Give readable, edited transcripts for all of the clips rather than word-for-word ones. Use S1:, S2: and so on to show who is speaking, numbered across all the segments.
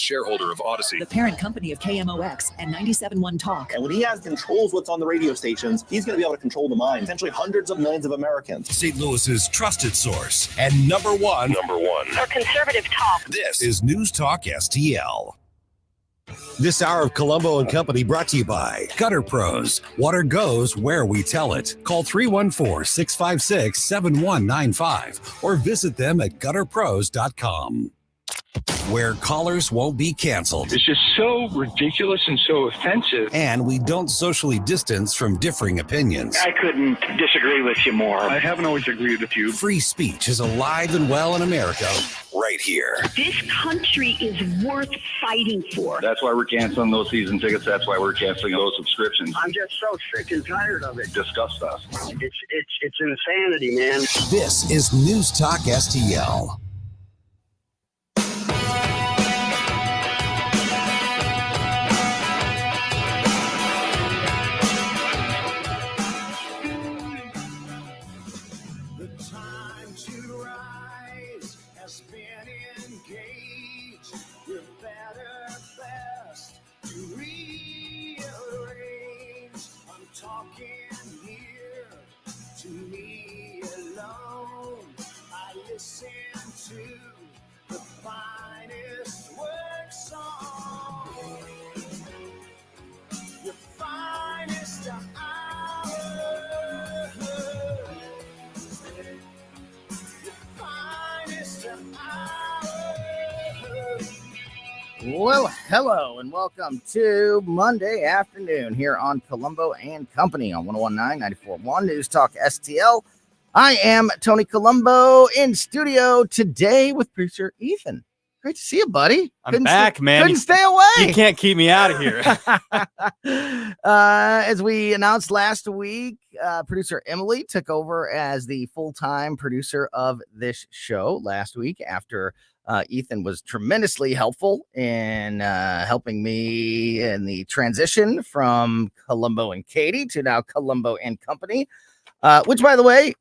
S1: shareholder of Odyssey,
S2: the parent company of KMOX and 97.1 Talk.
S3: And when he has controls what's on the radio stations, he's going to be able to control the mind, potentially hundreds of millions of Americans.
S1: St. Louis's trusted source and number one
S4: for conservative talk.
S1: This is News Talk STL.
S5: This hour of Colombo and Company brought to you by
S1: Gutter Pros. Water goes where we tell it. Call 314-656-7195 or visit them at gutterpros.com. Where callers won't be canceled.
S6: It's just so ridiculous and so offensive.
S1: And we don't socially distance from differing opinions.
S6: I couldn't disagree with you more. I haven't always agreed with you.
S1: Free speech is alive and well in America right here.
S4: This country is worth fighting for.
S7: That's why we're canceling those season tickets. That's why we're canceling those subscriptions.
S8: I'm just so sick and tired of it.
S7: Disgust us.
S8: It's insanity, man.
S1: This is News Talk STL.
S9: Well, hello and welcome to Monday afternoon here on Colombo and Company on 101.9 94.1 News Talk STL. I am Tony Colombo in studio today with producer Ethan. Great to see you, buddy.
S10: I'm back, man.
S9: Couldn't stay away.
S10: You can't keep me out of here.
S9: As we announced last week, producer Emily took over as the full-time producer of this show last week after Ethan was tremendously helpful in helping me in the transition from Colombo and Katie to now Colombo and Company. Which, by the way,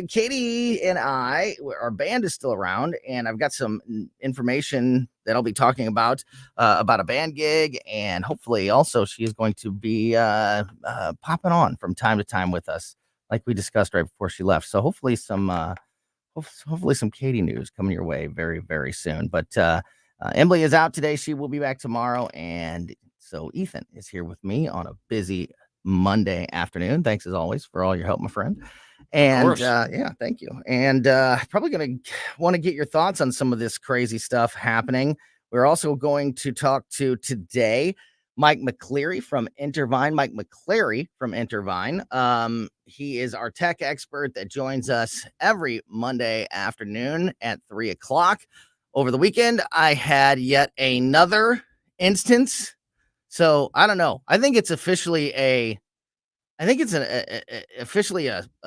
S9: Katie and our band is still around, and I've got some information that I'll be talking about a band gig, and hopefully also she is going to be popping on from time to time with us, like we discussed right before she left. So hopefully some Katie news coming your way very, very soon. But Emily is out today. She will be back tomorrow, and so Ethan is here with me on a busy Monday afternoon. Thanks as always for all your help, my friend. And yeah, thank you. And probably going to want to get your thoughts on some of this crazy stuff happening. We're also going to talk to today Mike McCleary from Intervine. Mike McCleary from Intervine. He is our tech expert that joins us every Monday afternoon at 3:00. Over the weekend, I had yet another instance. So I don't know. I think it's officially a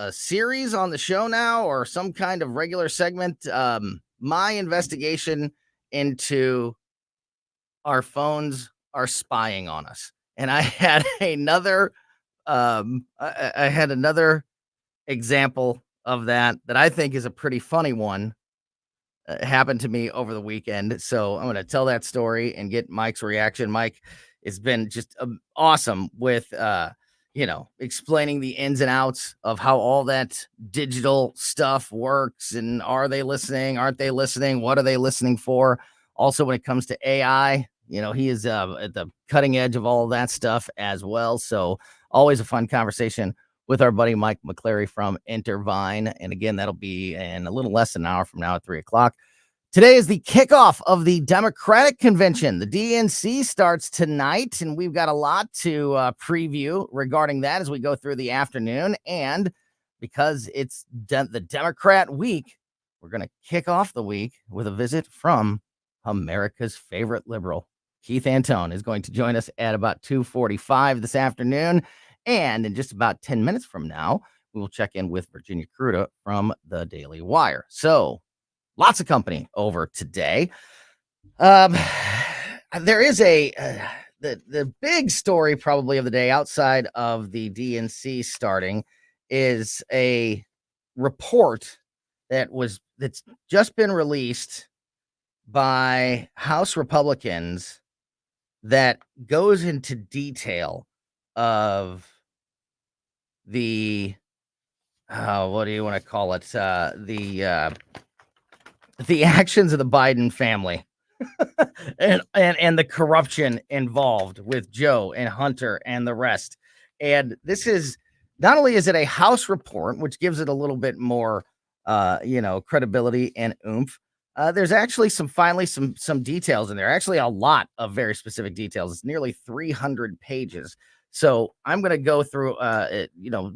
S9: series on the show now, or some kind of regular segment. My investigation into our phones are spying on us, and I had another. I had another example of that I think is a pretty funny one. Happened to me over the weekend, so I'm going to tell that story and get Mike's reaction. Mike has been just awesome with, explaining the ins and outs of how all that digital stuff works, and are they listening? Aren't they listening? What are they listening for? Also, when it comes to AI, he is at the cutting edge of all of that stuff as well. So always a fun conversation with our buddy Mike McCleary from Intervine. And again, that'll be in a little less than an hour from now at 3:00. Today is the kickoff of the Democratic Convention. The DNC starts tonight, and we've got a lot to preview regarding that as we go through the afternoon. And because it's the Democrat week, we're going to kick off the week with a visit from America's favorite liberal. Keith Antone is going to join us at about 2:45 this afternoon. And in just about 10 minutes from now, we will check in with Virginia Kruta from the Daily Wire. So lots of company over today. There is the big story probably of the day outside of the DNC starting is a report that's just been released by House Republicans that goes into detail of the what do you want to call it? The actions of the Biden family and the corruption involved with Joe and Hunter and the rest. And this is not only is it a House report, which gives it a little bit more credibility and oomph. There's actually some details in there. Actually, a lot of very specific details. It's nearly 300 pages. So I'm going to go through,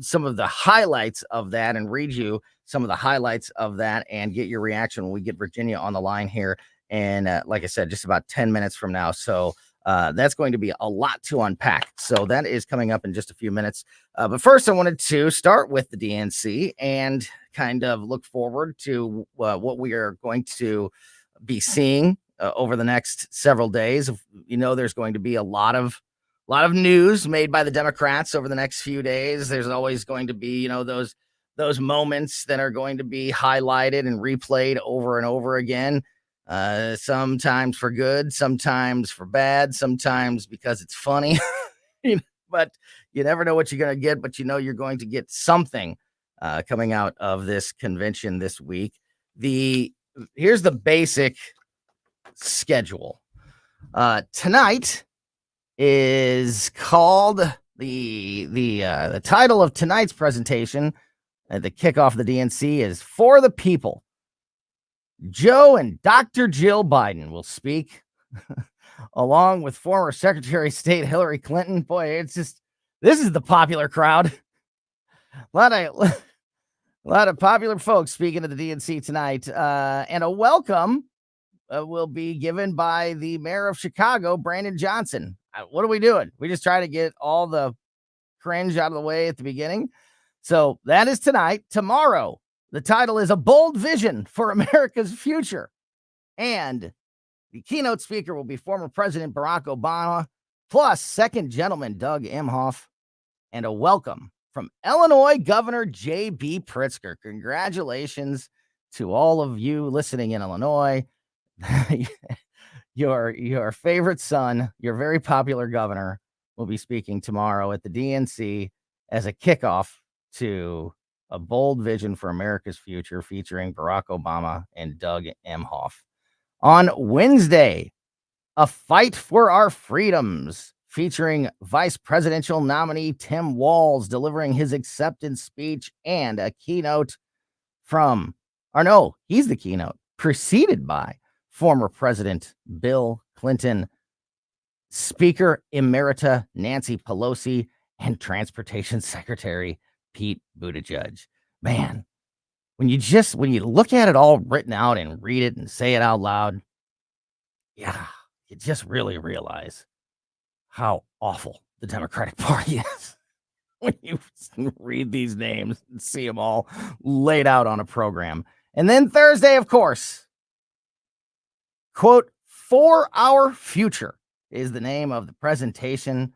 S9: some of the highlights of that and read you some of the highlights of that and get your reaction when we get Virginia on the line here. And like I said, just about 10 minutes from now. So that's going to be a lot to unpack. So that is coming up in just a few minutes. But first, I wanted to start with the DNC and kind of look forward to what we are going to be seeing over the next several days. There's going to be a lot of news made by the Democrats over the next few days. There's always going to be, those moments that are going to be highlighted and replayed over and over again. Sometimes for good, sometimes for bad, sometimes because it's funny. But you never know what you're going to get, but you're going to get something coming out of this convention this week. Here's the basic schedule. Tonight is called the title of tonight's presentation. The kickoff of the DNC is For the People. Joe and Dr. Jill Biden will speak along with former Secretary of State Hillary Clinton. Boy, this is the popular crowd. A lot of popular folks speaking to the DNC tonight. And a welcome will be given by the mayor of Chicago, Brandon Johnson. What are we doing? We just try to get all the cringe out of the way at the beginning. So that is tonight. Tomorrow, the title is A Bold Vision for America's Future. And the keynote speaker will be former President Barack Obama, plus second gentleman Doug Emhoff, and a welcome from Illinois Governor J.B. Pritzker. Congratulations to all of you listening in Illinois. Your favorite son, your very popular governor, will be speaking tomorrow at the DNC as a kickoff to A Bold Vision for America's Future, featuring Barack Obama and Doug Emhoff. On Wednesday, A Fight for Our Freedoms, featuring Vice Presidential nominee Tim Walz delivering his acceptance speech and a keynote he's the keynote, preceded by former President Bill Clinton, Speaker Emerita Nancy Pelosi, and Transportation Secretary Pete Buttigieg. Man, when you look at it all written out and read it and say it out loud, yeah, you just really realize how awful the Democratic Party is when you read these names and see them all laid out on a program. And then Thursday, of course, quote, For Our Future is the name of the presentation,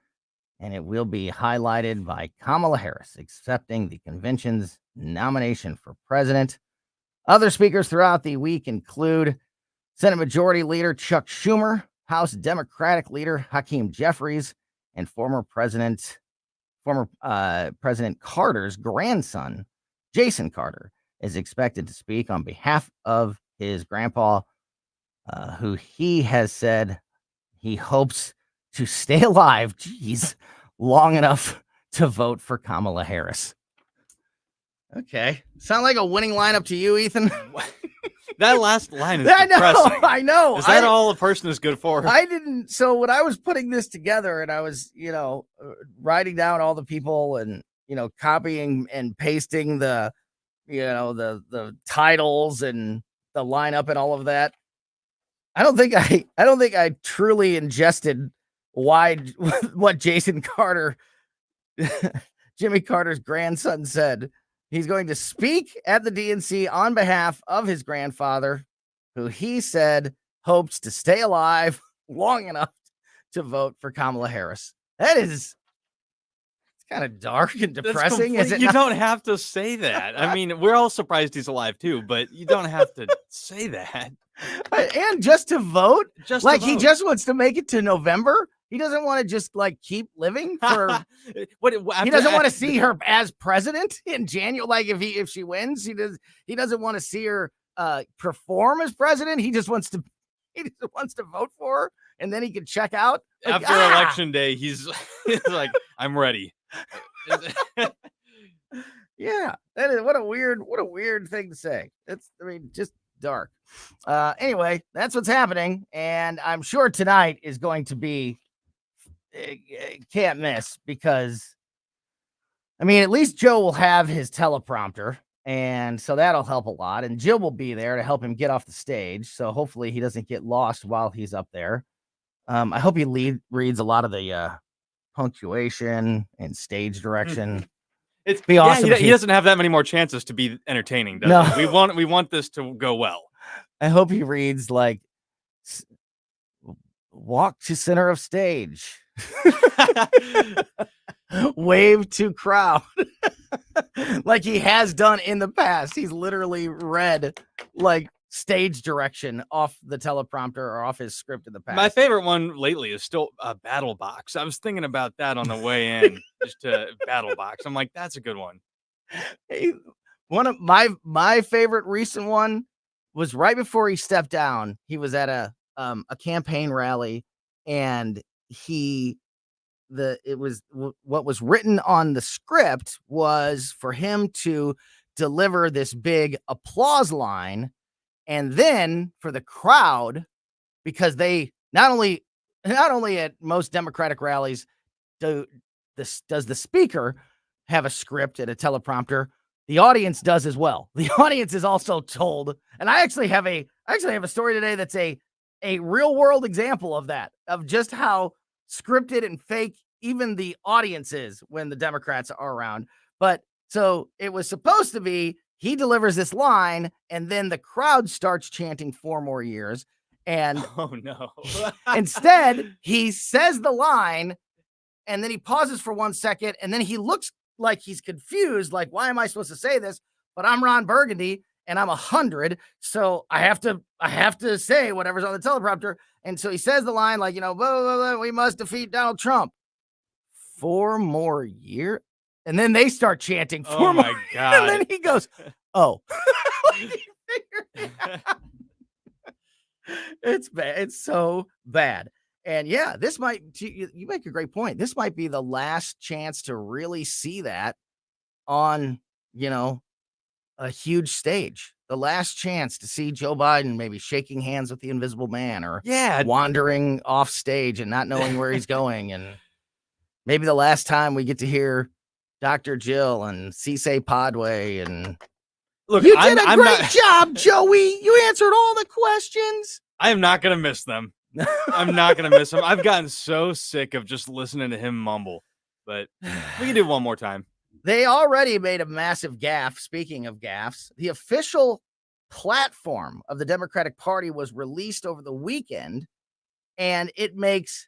S9: and it will be highlighted by Kamala Harris accepting the convention's nomination for president. Other speakers throughout the week include Senate Majority Leader Chuck Schumer, House Democratic Leader Hakeem Jeffries, and former President Carter's grandson, Jason Carter, is expected to speak on behalf of his grandpa, who he has said he hopes to stay alive, long enough to vote for Kamala Harris. Okay. Sound like a winning lineup to you, Ethan?
S10: That last line is depressing.
S9: I know.
S10: Is that all a person is good for?
S9: I didn't. So when I was putting this together and I was, writing down all the people and, copying and pasting the titles and the lineup and all of that, I don't think I truly ingested what Jason Carter, Jimmy Carter's grandson, said. He's going to speak at the DNC on behalf of his grandfather, who he said hopes to stay alive long enough to vote for Kamala Harris. It's kind of dark and depressing. Is it?
S10: You don't have to say that. I mean, we're all surprised he's alive too, but you don't have to say that.
S9: And just to vote,
S10: Just
S9: like
S10: to
S9: he
S10: vote.
S9: just wants to make it to November. He doesn't want to just like keep living for. He doesn't want to see her as president in January. Like if she wins, he doesn't want to see her perform as president. He just wants to vote for her, and then he can check out like,
S10: after election day. He's like, I'm ready.
S9: Yeah, that is what a weird thing to say. Just dark. Anyway, that's what's happening, and I'm sure tonight is going to be can't miss because at least Joe will have his teleprompter, and so that'll help a lot. And Jill will be there to help him get off the stage, so hopefully he doesn't get lost while he's up there. I hope he reads a lot of the punctuation and stage direction.
S10: It's
S9: be awesome.
S10: He doesn't have that many more chances to be entertaining. Does he? We want this to go well.
S9: I hope he reads like walk to center of stage. Wave to crowd. Like he has done in the past. He's literally read like stage direction off the teleprompter or off his script in the past.
S10: My favorite one lately is still a Battle Box. I was thinking about that on the way in, just to Battle Box. I'm like, that's a good one.
S9: Hey, one of my favorite recent one was right before he stepped down. He was at a campaign rally, and what was written on the script was for him to deliver this big applause line, and then for the crowd, because they not only at most Democratic rallies does the speaker have a script and a teleprompter, the audience does as well. The audience is also told, and I actually have a story today that's a real world example of that, of just how scripted and fake even the audience is when the Democrats are around. But so it was supposed to be he delivers this line, and then the crowd starts chanting 4 more years. And
S10: oh no.
S9: Instead, he says the line, and then he pauses for 1 second, and then he looks like he's confused, like, why am I supposed to say this? But I'm Ron Burgundy, and I'm 100, so I have to say whatever's on the teleprompter. And so he says the line like, blah, blah, blah, we must defeat Donald Trump. 4 more years? And then they start chanting 4
S10: Oh
S9: more.
S10: my God.
S9: And then he goes, oh. It's bad. It's so bad. And yeah, this might, you make a great point. This might be the last chance to really see that on, a huge stage. The last chance to see Joe Biden maybe shaking hands with the Invisible Man, or wandering off stage and not knowing where he's going. And maybe the last time we get to hear Dr. Jill and Cisse Padway. And
S10: look,
S9: you did a great job, Joey. You answered all the questions.
S10: I am not going to miss them. I'm not going to miss them. I've gotten so sick of just listening to him mumble, but we can do it one more time.
S9: They already made a massive gaffe. Speaking of gaffes, the official platform of the Democratic Party was released over the weekend, and it makes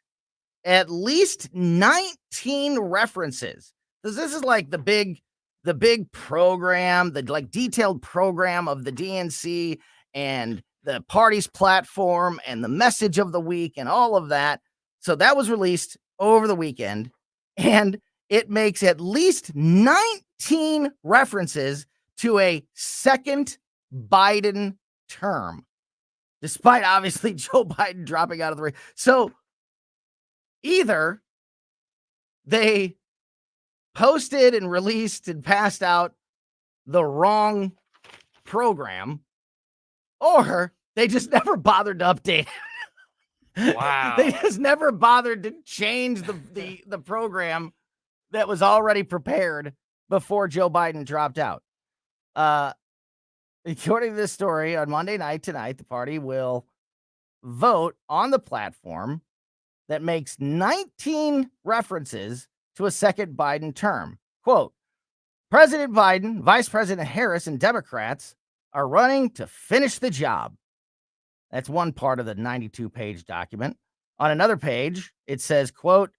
S9: at least 19 references. This is like the big program, the like detailed program of the DNC and the party's platform and the message of the week and all of that. So that was released over the weekend, and it makes at least 19 references to a second Biden term, despite obviously Joe Biden dropping out of the race. So either they posted and released and passed out the wrong program, or they just never bothered to update it.
S10: Wow.
S9: They just never bothered to change the program that was already prepared before Joe Biden dropped out. According to this story, on Monday night tonight, the party will vote on the platform that makes 19 references to a second Biden term. Quote, President Biden, Vice President Harris, and Democrats are running to finish the job. That's one part of the 92-page document. On another page, it says, quote,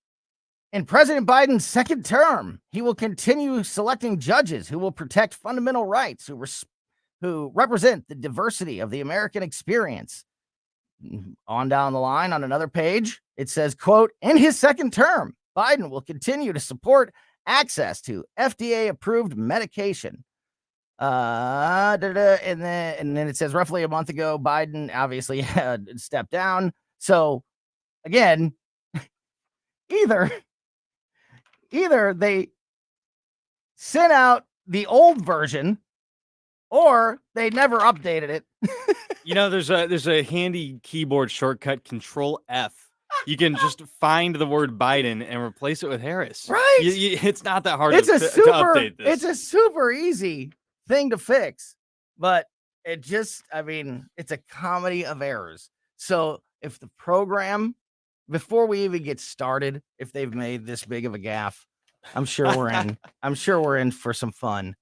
S9: in President Biden's second term, he will continue selecting judges who will protect fundamental rights, who who represent the diversity of the American experience. On down the line on another page, it says, quote, in his second term, Biden will continue to support access to FDA-approved medication. And then it says roughly a month ago, Biden obviously had stepped down. So again, either they sent out the old version or they never updated it.
S10: There's a handy keyboard shortcut, Control F. You can just find the word Biden and replace it with Harris.
S9: Right.
S10: It's not that hard
S9: to
S10: update this.
S9: It's a super easy thing to fix, but it's a comedy of errors. So if the program, before we even get started, if they've made this big of a gaffe, I'm sure we're in. I'm sure we're in for some fun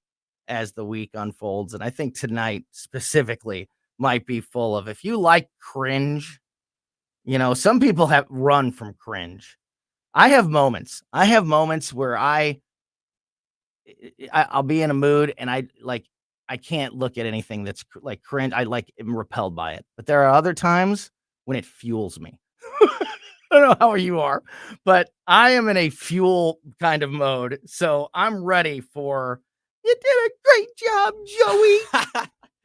S9: as the week unfolds. And I think tonight specifically might be full of, if you like cringe, some people have run from cringe. I have moments where I'll be in a mood and I can't look at anything that's like cringe. I'm repelled by it. But there are other times when it fuels me. I don't know how you are, but I am in a fuel kind of mode. So I'm ready for, you did a great job, Joey.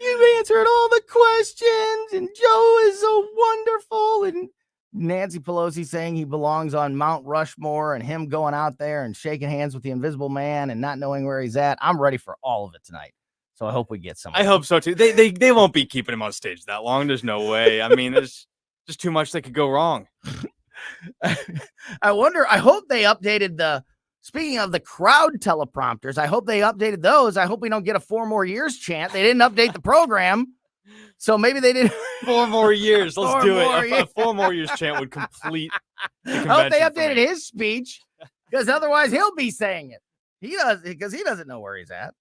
S9: You answered all the questions, and Joe is so wonderful. And Nancy Pelosi saying he belongs on Mount Rushmore, and him going out there and shaking hands with the Invisible Man and not knowing where he's at. I'm ready for all of it tonight. So I hope we get some.
S10: I hope so too. They won't be keeping him on stage that long. There's no way. I mean, there's just too much that could go wrong.
S9: I hope they updated speaking of the crowd teleprompters, I hope they updated those. I hope we don't get a 4 more years chant. They didn't update the program. So maybe they did
S10: 4 more years. Let's do it.
S9: Years.
S10: A 4 more years chant would complete the convention.
S9: I hope they updated his speech, because otherwise he'll be saying it. He doesn't know where he's at.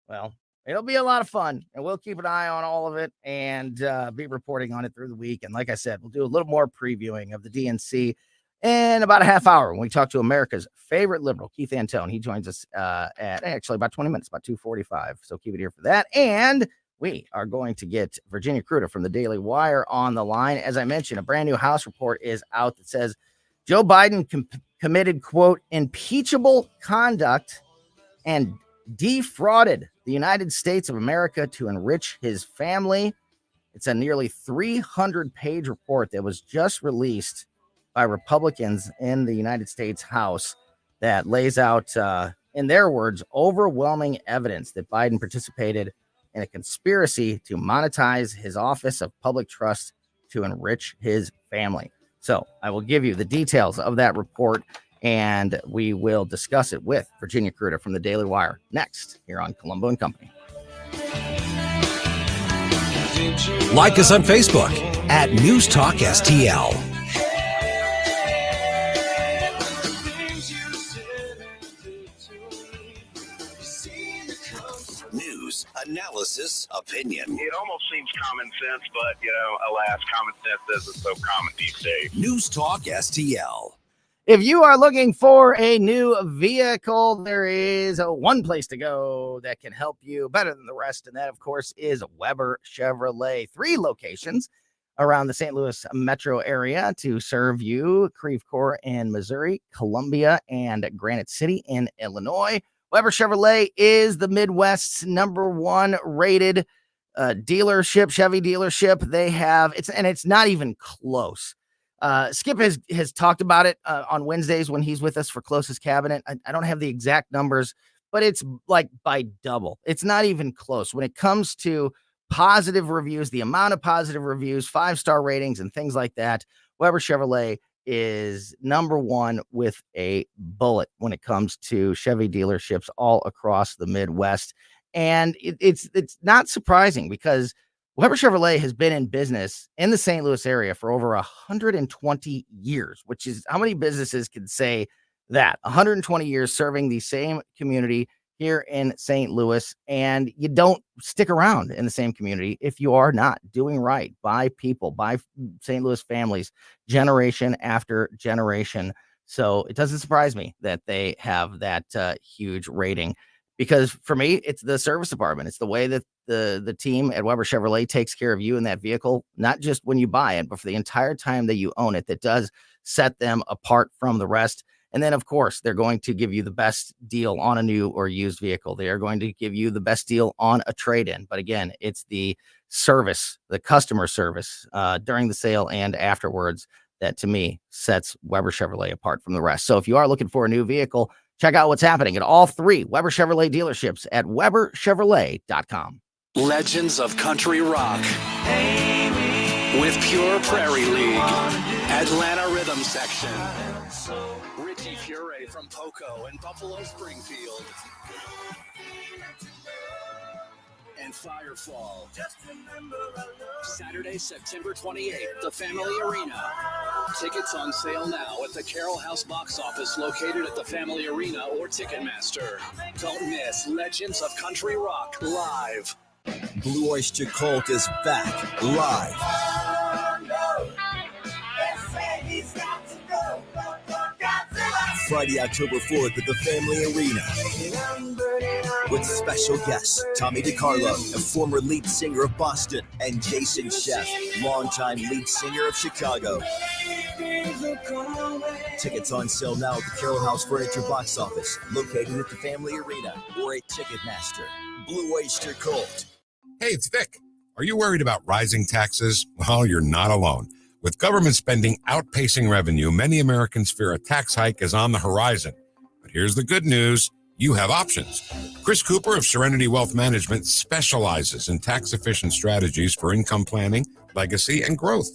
S9: Well, it'll be a lot of fun, and we'll keep an eye on all of it and be reporting on it through the week. And like I said, we'll do a little more previewing of the DNC in about a half hour when we talk to America's favorite liberal, Keith Antone. He joins us at actually about 20 minutes, about 2:45. So keep it here for that. And we are going to get Virginia Kruta from the Daily Wire on the line. As I mentioned, a brand new House report is out that says Joe Biden committed, quote, impeachable conduct and defrauded the United States of America to enrich his family. It's a nearly 300-page report that was just released by Republicans in the United States House that lays out, in their words, overwhelming evidence that Biden participated in a conspiracy to monetize his office of public trust to enrich his family. So I will give you the details of that report, and we will discuss it with Virginia Kruta from the Daily Wire next here on Colombo and Company.
S1: Like us on Facebook at News Talk STL. News, analysis, opinion.
S7: It almost seems common sense, but, alas, common sense isn't so common these days.
S1: News Talk STL.
S9: If you are looking for a new vehicle, there is one place to go that can help you better than the rest, and that, of course, is Weber Chevrolet. 3 locations around the St. Louis metro area to serve you: Creve Coeur in Missouri, Columbia, and Granite City in Illinois. Weber Chevrolet is the Midwest's #1 rated dealership, Chevy dealership. They have it's not even close. Skip has talked about it on Wednesdays when he's with us for Closest Cabinet. I don't have the exact numbers, but it's like by double. It's not even close when it comes to positive reviews, the amount of positive reviews, 5-star ratings, and things like that. Weber Chevrolet is #1 with a bullet when it comes to Chevy dealerships all across the Midwest. And it's not surprising, because Weber Chevrolet has been in business in the St. Louis area for over 120 years, which is how many businesses can say that? 120 years serving the same community here in St. Louis, and you don't stick around in the same community if you are not doing right by people, by St. Louis families, generation after generation. So it doesn't surprise me that they have that huge rating, because for me, it's the service department. It's the way that the team at Weber Chevrolet takes care of you in that vehicle, not just when you buy it, but for the entire time that you own it. That does set them apart from the rest. And then, of course, they're going to give you the best deal on a new or used vehicle. They are going to give you the best deal on a trade-in. But again, it's the service, the customer service during the sale and afterwards that, to me, sets Weber Chevrolet apart from the rest. So if you are looking for a new vehicle, check out what's happening at all 3 Weber Chevrolet dealerships at WeberChevrolet.com.
S1: Legends of Country Rock with Pure Prairie League, Atlanta Rhythm Section, Richie Furay from Poco and Buffalo Springfield, and Firefall. Saturday, September 28th, the Family Arena. Tickets on sale now at the Carroll House box office located at the Family Arena or Ticketmaster. Don't miss Legends of Country Rock live.
S11: Blue Oyster Cult is back live. Friday, October 4th at the Family Arena. With special guests, Tommy DiCarlo, a former lead singer of Boston, and Jason Sheff, longtime lead singer of Chicago. Tickets on sale now at the Carroll House Furniture box office, located at the Family Arena or at Ticketmaster. Blue Oyster Cult.
S12: Hey, it's Vic. Are you worried about rising taxes? Well, you're not alone. With government spending outpacing revenue, many Americans fear a tax hike is on the horizon. But here's the good news. You have options. Chris Cooper of Serenity Wealth Management specializes in tax-efficient strategies for income planning, legacy, and growth.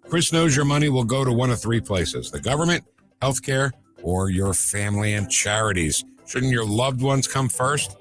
S12: Chris knows your money will go to one of 3 places: the government, healthcare, or your family and charities. Shouldn't your loved ones come first?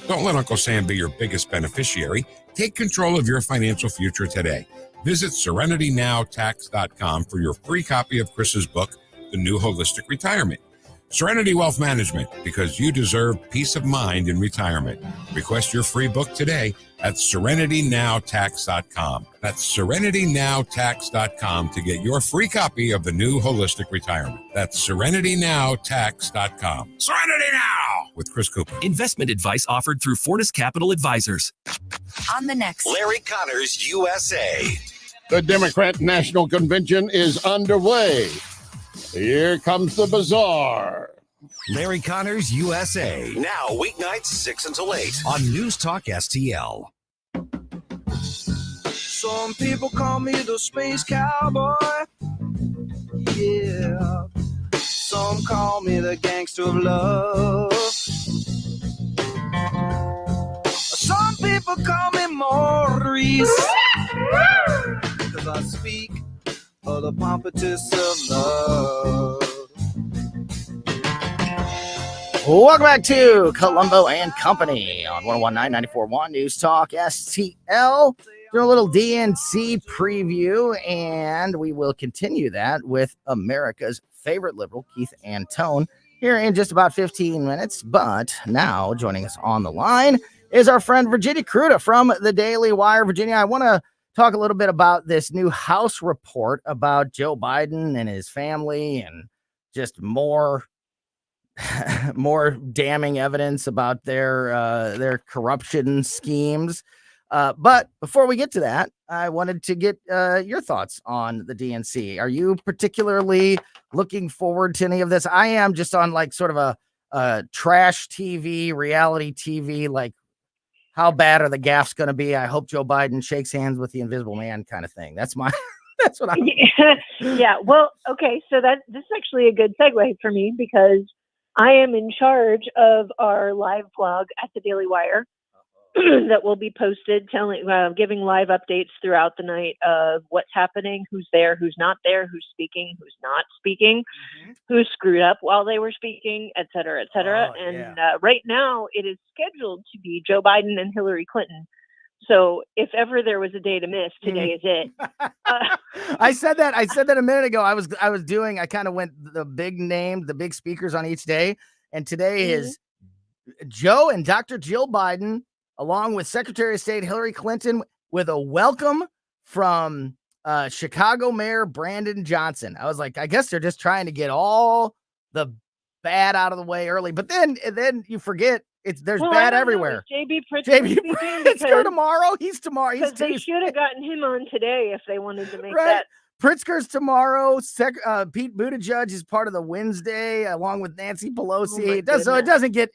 S12: Don't let Uncle Sam be your biggest beneficiary. Take control of your financial future today. Visit SerenityNowTax.com for your free copy of Chris's book, The New Holistic Retirement. Serenity Wealth Management, because you deserve peace of mind in retirement. Request your free book today at SerenityNowTax.com. That's SerenityNowTax.com to get your free copy of The New Holistic Retirement. That's SerenityNowTax.com. Serenity Now with Chris Cooper.
S13: Investment advice offered through Fortis Capital Advisors.
S2: On the next
S5: Larry Connors, USA.
S14: The Democrat National Convention is underway. Here comes the bazaar.
S1: Larry Connors, USA.
S5: Now, weeknights 6 until 8.
S1: On News Talk STL.
S15: Some people call me the space cowboy. Yeah. Some call me the gangster of love. Some people call me Maurice. Because I speak of the pompatus of love.
S9: Welcome back to Colombo and Company on 101.9 News Talk STL. Doing a little DNC preview, and we will continue that with America's favorite liberal, Keith Antone, here in just about 15 minutes. But now joining us on the line is our friend Virginia Kruta from the Daily Wire. Virginia, I want to talk a little bit about this new House report about Joe Biden and his family, and just more damning evidence about their corruption schemes. But before we get to that, I wanted to get your thoughts on the DNC. Are you particularly looking forward to any of this? I am, just on like sort of a trash TV, reality TV, like how bad are the gaffes going to be? I hope Joe Biden shakes hands with the Invisible Man kind of thing. That's what I'm.
S16: Yeah. Well, okay. So this is actually a good segue for me, because I am in charge of our live blog at the Daily Wire that will be posted, giving live updates throughout the night of what's happening, who's there, who's not there, who's speaking, who's not speaking, who screwed up while they were speaking, et cetera, et cetera. Right now it is scheduled to be Joe Biden and Hillary Clinton. So if ever there was a day to miss, today is it.
S9: I said that a minute ago. I kind of went the big name, the big speakers on each day. And today is Joe and Dr. Jill Biden, along with Secretary of State Hillary Clinton, with a welcome from Chicago Mayor Brandon Johnson. I was like, I guess they're just trying to get all the bad out of the way early. But then you forget there's
S16: Well, I
S9: bad
S16: don't know.
S9: everywhere.
S16: Is JB Pritzker
S9: JB
S16: speaking?
S9: Pritzker tomorrow. He's tomorrow. He's
S16: Because they should have gotten him on today if they wanted to make
S9: right.
S16: that.
S9: Pritzker's tomorrow. Pete Buttigieg is part of the Wednesday along with Nancy Pelosi. It doesn't get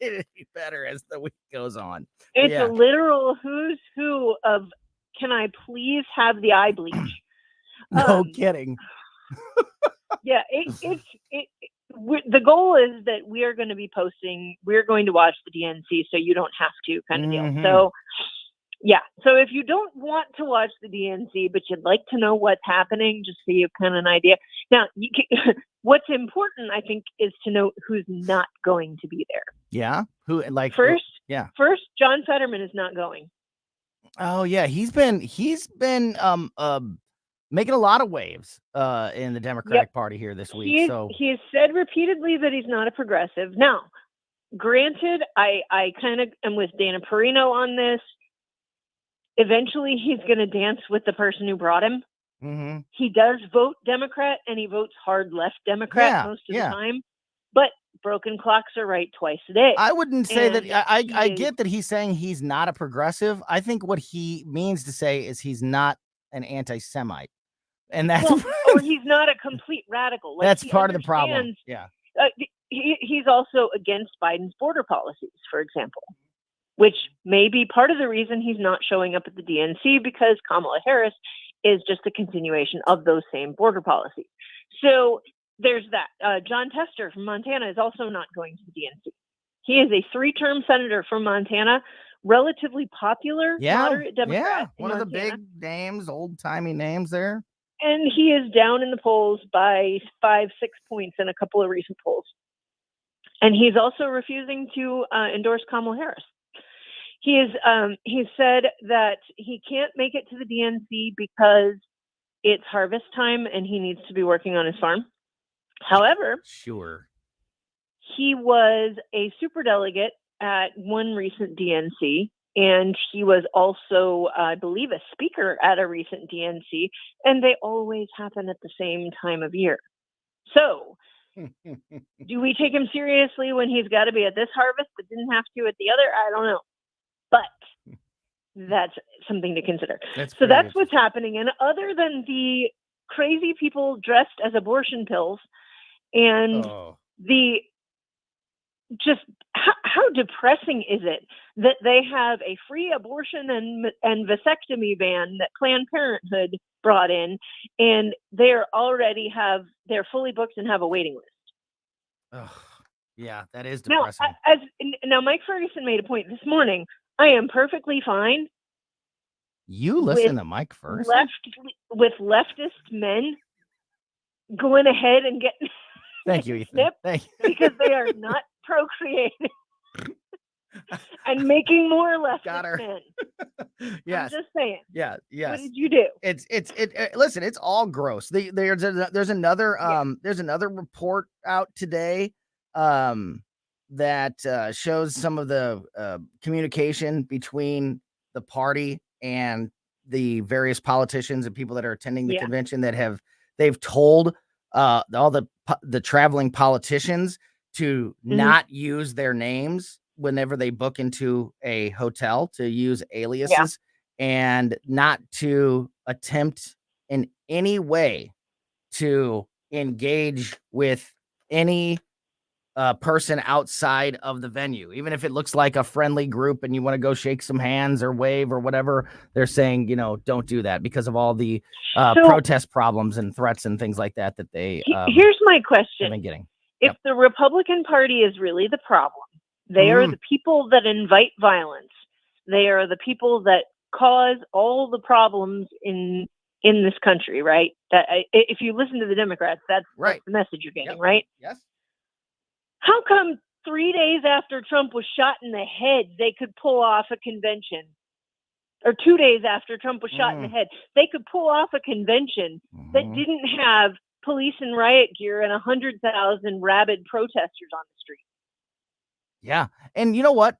S9: any better as the week goes on.
S16: It's a literal who's who of can I please have the eye bleach?
S9: No kidding.
S16: Yeah, the goal is that we are going to be posting. We're going to watch the DNC, so you don't have to kind of deal. So. Yeah. So if you don't want to watch the DNC, but you'd like to know what's happening, just so you have kind of an idea. Now, what's important, I think, is to know who's not going to be there.
S9: Yeah. Who
S16: first?
S9: Yeah.
S16: First, John Fetterman is not going.
S9: Oh yeah, he's been making a lot of waves in the Democratic Party here this week.
S16: He has said repeatedly that he's not a progressive. Now, granted, I kind of am with Dana Perino on this. Eventually, he's going to dance with the person who brought him.
S9: Mm-hmm.
S16: He does vote Democrat, and he votes hard left Democrat most of the time. But broken clocks are right twice a day.
S9: I wouldn't say that. I get that he's saying he's not a progressive. I think what he means to say is he's not an anti-Semite, and that's
S16: or he's not a complete radical. Like,
S9: that's part of the problem. Yeah.
S16: He's also against Biden's border policies, for example, which may be part of the reason he's not showing up at the DNC, because Kamala Harris is just a continuation of those same border policies. So there's that. John Tester from Montana is also not going to the DNC. He is a 3-term senator from Montana, relatively popular, moderate Democrat.
S9: One of the big names, old-timey names there.
S16: And he is down in the polls by 5-6 points in a couple of recent polls. And he's also refusing to endorse Kamala Harris. He said that he can't make it to the DNC because it's harvest time and he needs to be working on his farm. However, he was a superdelegate at one recent DNC, and he was also, I believe, a speaker at a recent DNC, and they always happen at the same time of year. So, do we take him seriously when he's got to be at this harvest but didn't have to at the other? I don't know. But that's something to consider. So that's what's happening. And other than the crazy people dressed as abortion pills and how depressing is it that they have a free abortion and vasectomy ban that Planned Parenthood brought in, and they're fully booked and have a waiting list.
S9: Yeah, that is depressing.
S16: Now, Mike Ferguson made a point this morning. I am perfectly fine.
S9: You listen to Mike Ferguson?
S16: With leftist men going ahead and getting
S9: Thank you, Ethan. Thank you.
S16: Because they are not procreating and making more leftist men.
S9: Yes.
S16: I'm just saying.
S9: Yeah. Yes.
S16: What did you do?
S9: Listen, it's all gross. There's another report out today that shows some of the communication between the party and the various politicians and people that are attending the convention that they've told all the traveling politicians to not use their names whenever they book into a hotel, to use aliases and not to attempt in any way to engage with any person outside of the venue, even if it looks like a friendly group and you want to go shake some hands or wave or whatever. They're saying, don't do that because of all the protest problems and threats and things like that they
S16: here's my question.
S9: Have been getting.
S16: If the Republican Party is really the problem, they are the people that invite violence. They are the people that cause all the problems in this country, right? If you listen to the Democrats, that's the message you're getting, right?
S9: Yes.
S16: How come 3 days after Trump was shot in the head, they could pull off a convention? Or 2 days after Trump was shot in the head, they could pull off a convention that didn't have police and riot gear and 100,000 rabid protesters on the street.
S9: Yeah. And you know what?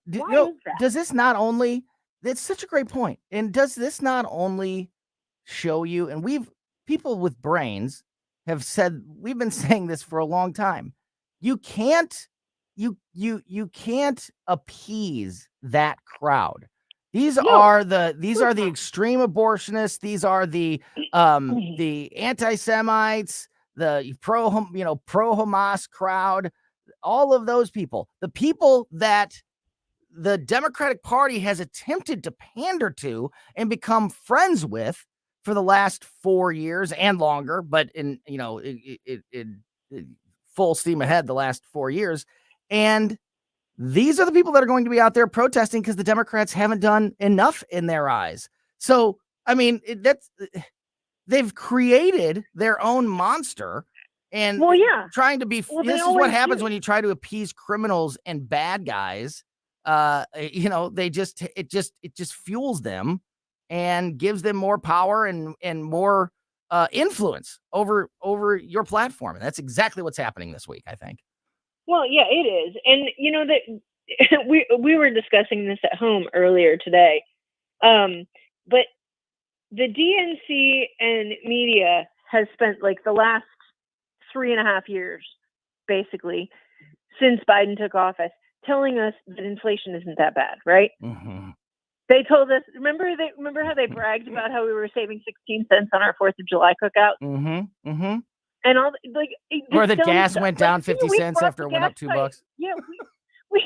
S9: Does this not only, that's such a great point. And does this not only show you, and people with brains have said, we've been saying this for a long time, you can't you can't appease that crowd. These are the extreme abortionists. These are the anti-Semites, the pro Hamas crowd, all of those people, the people that the Democratic Party has attempted to pander to and become friends with for the last 4 years and longer, but in full steam ahead the last 4 years. And these are the people that are going to be out there protesting because the Democrats haven't done enough in their eyes. So, I mean, they've created their own monster and trying to be. This is what happens when you try to appease criminals and bad guys. It just fuels them and gives them more power and more influence over your platform. And that's exactly what's happening this week, I think.
S16: Well, yeah, it is. And that we were discussing this at home earlier today. But the DNC and media has spent like the last 3.5 years, basically, since Biden took office, telling us that inflation isn't that bad, right?
S9: Mm-hmm.
S16: They told us. Remember how they bragged about how we were saving 16 cents on our 4th of July cookout?
S9: Mm-hmm. Mm-hmm.
S16: And all
S9: where the gas went down 50 cents after it went up $2.
S16: Yeah, we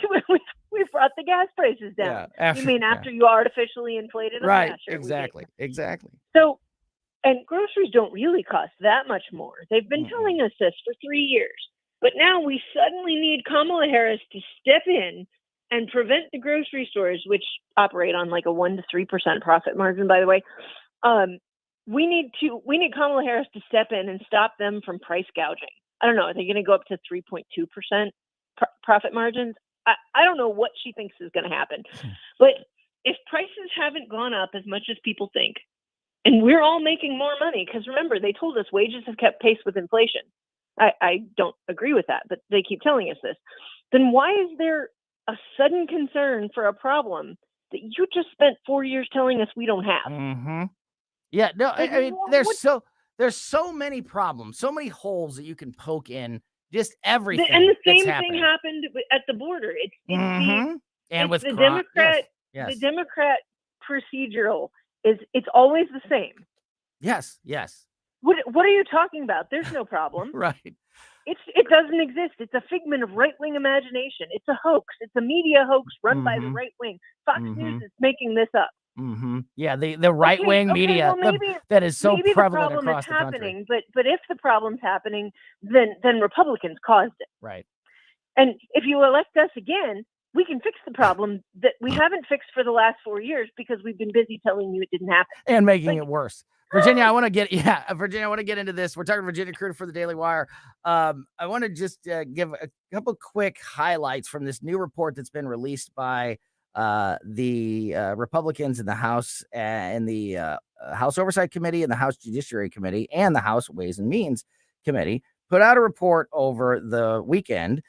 S16: brought the gas prices down.
S9: Yeah,
S16: after you artificially inflated them?
S9: Right.
S16: Yeah, sure,
S9: exactly.
S16: So, and groceries don't really cost that much more. They've been telling us this for 3 years. But now we suddenly need Kamala Harris to step in and prevent the grocery stores, which operate on like a 1% to 3% profit margin, by the way. We need Kamala Harris to step in and stop them from price gouging. I don't know. Are they going to go up to 3.2% profit margins? I don't know what she thinks is going to happen. But if prices haven't gone up as much as people think, and we're all making more money, because remember, they told us wages have kept pace with inflation. I don't agree with that, but they keep telling us this. Then why is there a sudden concern for a problem that you just spent 4 years telling us we don't have?
S9: Mm-hmm. Yeah, no,
S16: Like,
S9: I mean, there's so many problems, so many holes that you can poke in just everything.
S16: And the same
S9: that's
S16: thing
S9: happening.
S16: happened at the border. It's
S9: and
S16: it's
S9: with
S16: the Democrat,
S9: yes.
S16: the Democrat procedural it's always the same.
S9: Yes.
S16: What are you talking about? There's no problem.
S9: Right.
S16: It doesn't exist. It's a figment of right-wing imagination. It's a hoax. It's a media hoax run by the right wing. Fox News is making this up.
S9: Mm-hmm. Yeah, the right-wing media that is so prevalent across the country.
S16: But if the problem's happening, then Republicans caused it.
S9: Right.
S16: And if you elect us again, we can fix the problem that we haven't fixed for the last 4 years because we've been busy telling you it didn't happen.
S9: And making it worse. Virginia, I want to get into this. We're talking to Virginia Kruger for the Daily Wire. I want to just give a couple quick highlights from this new report that's been released by the Republicans in the House and the House Oversight Committee and the House Judiciary Committee and the House Ways and Means Committee. Put out a report over the weekend,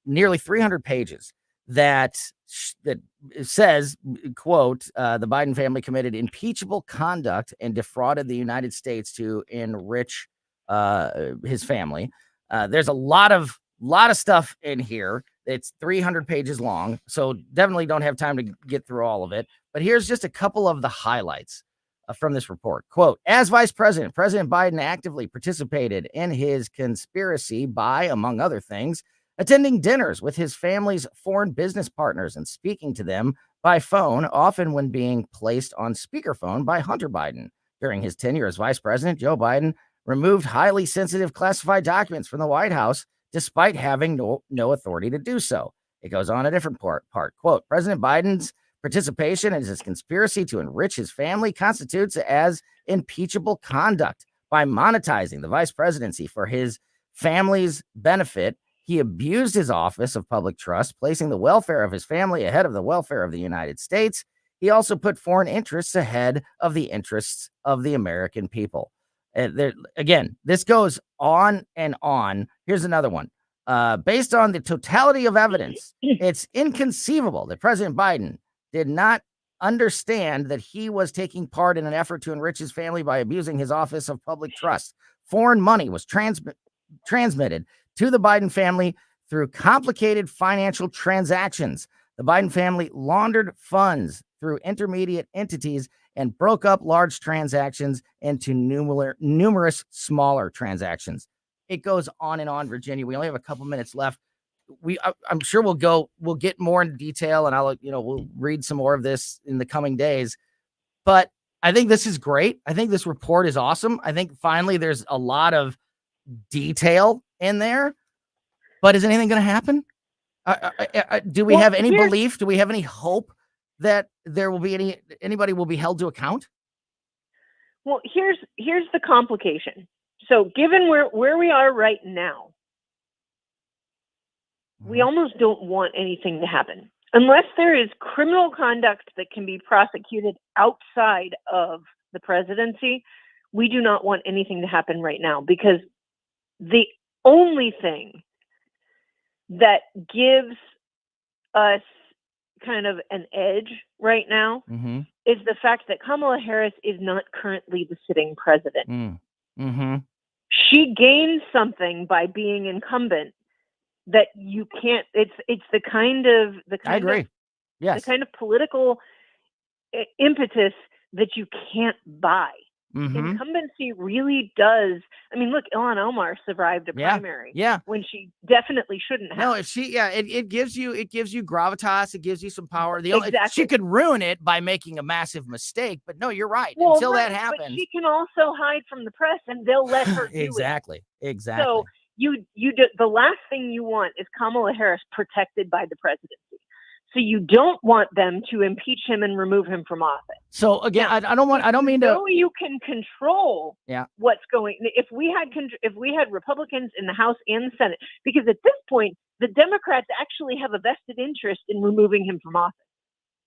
S9: nearly 300 pages, that says, quote, the Biden family committed impeachable conduct and defrauded the United States to enrich his family. There's a lot of stuff in here. It's 300 pages long, so definitely don't have time to get through all of it. But here's just a couple of the highlights from this report. Quote, as vice president, President Biden actively participated in his conspiracy by, among other things, attending dinners with his family's foreign business partners and speaking to them by phone, often when being placed on speakerphone by Hunter Biden. During his tenure as vice president, Joe Biden removed highly sensitive classified documents from the White House, despite having no authority to do so. It goes on a different part. Quote, President Biden's participation in his conspiracy to enrich his family constitutes as impeachable conduct. By monetizing the vice presidency for his family's benefit, he abused his office of public trust, placing the welfare of his family ahead of the welfare of the United States. He also put foreign interests ahead of the interests of the American people. Again, this goes on and on. Here's another one. Based on the totality of evidence, it's inconceivable that President Biden did not understand that he was taking part in an effort to enrich his family by abusing his office of public trust. Foreign money was transmitted to the Biden family through complicated financial transactions. The Biden family laundered funds through intermediate entities and broke up large transactions into numerous smaller transactions. It goes on and on, Virginia. We only have a couple minutes left. I'm sure we'll get more into detail, and we'll read some more of this in the coming days. But I think this is great. I think this report is awesome. I think finally there's a lot of detail in there. But is anything going to happen? Do we have any belief? Do we have any hope that there will be anybody will be held to account?
S16: Well, here's the complication. So given where we are right now, we almost don't want anything to happen. Unless there is criminal conduct that can be prosecuted outside of the presidency, we do not want anything to happen right now, because the only thing that gives us kind of an edge right now is the fact that Kamala Harris is not currently the sitting president. She gains something by being incumbent that you can't. It's the kind of
S9: I agree. Yes.
S16: The kind of political impetus that you can't buy. Incumbency really does. I mean, look, Ilhan Omar survived a primary when she definitely shouldn't have.
S9: No, if she, it gives you gravitas. It gives you some power. She could ruin it by making a massive mistake, but no, you're right.
S16: Well,
S9: Until that happens,
S16: but she can also hide from the press, and they'll let her do
S9: exactly.
S16: it. So you do, the last thing you want is Kamala Harris protected by the presidency. So you don't want them to impeach him and remove him from office.
S9: So again, now, I don't mean to.
S16: So you can control what's going. If we had Republicans in the House and the Senate, because at this point the Democrats actually have a vested interest in removing him from office.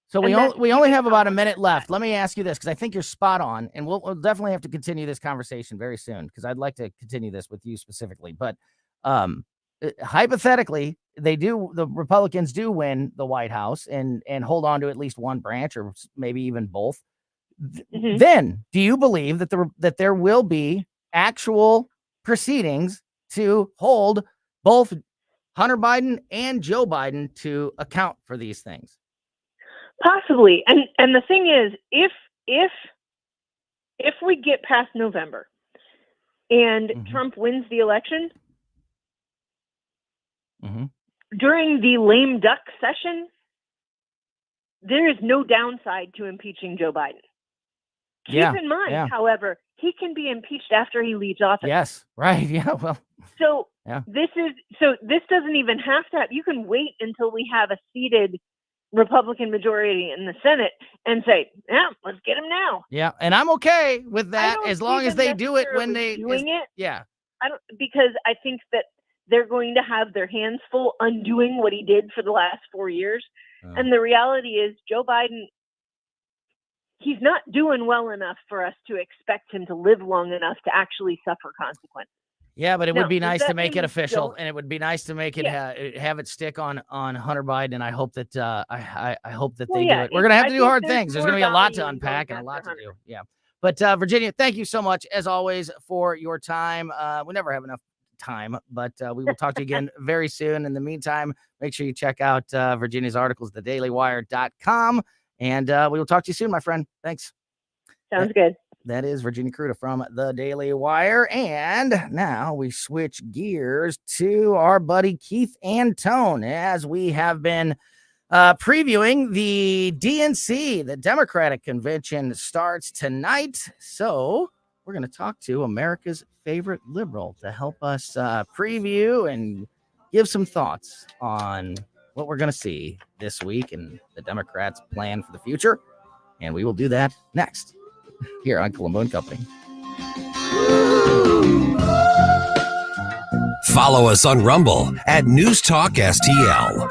S9: So we only have about a minute left. Let me ask you this, because I think you're spot on, and we'll definitely have to continue this conversation very soon, because I'd like to continue this with you specifically. But hypothetically, the Republicans do win the White House and hold on to at least one branch, or maybe even both. Then do you believe that there will be actual proceedings to hold both Hunter Biden and Joe Biden to account for these things?
S16: Possibly. And the thing is, if we get past November and Trump wins the election, during the lame duck session, there is no downside to impeaching Joe Biden. Keep in mind, however, he can be impeached after he leaves office.
S9: Yes, right. Yeah, well.
S16: So this doesn't even have to happen. You can wait until we have a seated Republican majority in the Senate and say, let's get him now.
S9: Yeah, and I'm okay with that as long as they do it when they
S16: doing it.
S9: Yeah.
S16: Because I think that they're going to have their hands full undoing what he did for the last 4 years. And the reality is Joe Biden, he's not doing well enough for us to expect him to live long enough to actually suffer consequences.
S9: Yeah, but it would be nice to make it official, and it would be nice to make it have it stick on Hunter Biden. And I hope that I hope that they do it. We're gonna have to do hard things. There's gonna be a lot to unpack and a lot to do. Yeah, but Virginia, thank you so much as always for your time. We never have enough time, but we will talk to you again very soon. In the meantime, make sure you check out Virginia's articles, thedailywire.com, and we will talk to you soon, my friend. Thanks.
S16: Sounds good.
S9: That is Virginia Kruta from The Daily Wire. And now we switch gears to our buddy Keith Antone, as we have been previewing the DNC. The Democratic Convention starts tonight. So we're going to talk to America's favorite liberal to help us preview and give some thoughts on what we're going to see this week and the Democrats' plan for the future. And we will do that next here on Colombo Company.
S11: Follow us on Rumble at News Talk STL.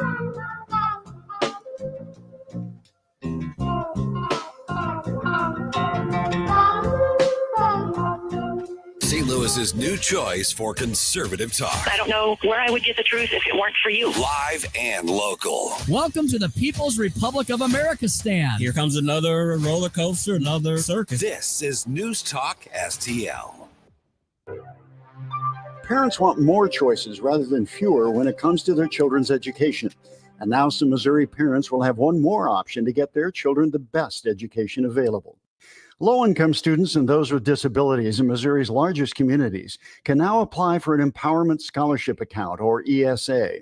S11: St. Louis's new choice for conservative talk.
S4: I don't know where I would get the truth if it weren't for you.
S11: Live and local.
S17: Welcome to the People's Republic of America stand. Here comes another roller coaster, another circus.
S11: This is News Talk STL.
S18: Parents want more choices rather than fewer when it comes to their children's education. And now some Missouri parents will have one more option to get their children the best education available. Low-income students and those with disabilities in Missouri's largest communities can now apply for an Empowerment Scholarship Account, or ESA.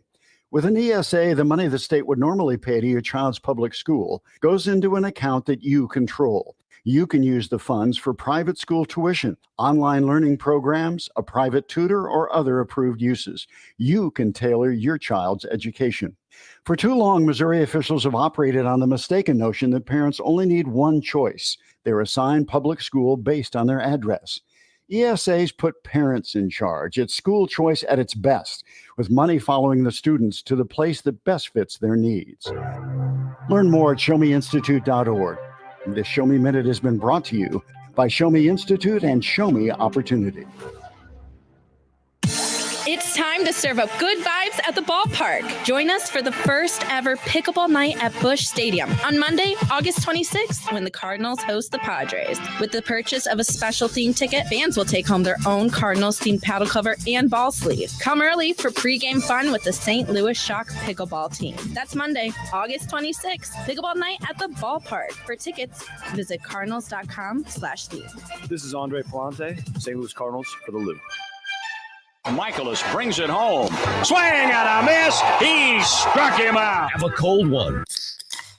S18: With an ESA, the money the state would normally pay to your child's public school goes into an account that you control. You can use the funds for private school tuition, online learning programs, a private tutor, or other approved uses. You can tailor your child's education. For too long, Missouri officials have operated on the mistaken notion that parents only need one choice. They're assigned public school based on their address. ESAs put parents in charge. It's school choice at its best, with money following the students to the place that best fits their needs. Learn more at showmeinstitute.org. This Show Me Minute has been brought to you by Show Me Institute and Show Me Opportunity.
S19: It's time to serve up good vibes at the ballpark. Join us for the first ever pickleball night at Busch Stadium on Monday, August 26th, when the Cardinals host the Padres. With the purchase of a special themed ticket, fans will take home their own Cardinals themed paddle cover and ball sleeve. Come early for pregame fun with the St. Louis Shock pickleball team. That's Monday, August 26th, pickleball night at the ballpark. For tickets, visit cardinals.com/theme.
S20: This is Andre Palante, St. Louis Cardinals for the Lou. Michaelis brings it home. Swing and a miss. He struck him out.
S21: Have a cold one.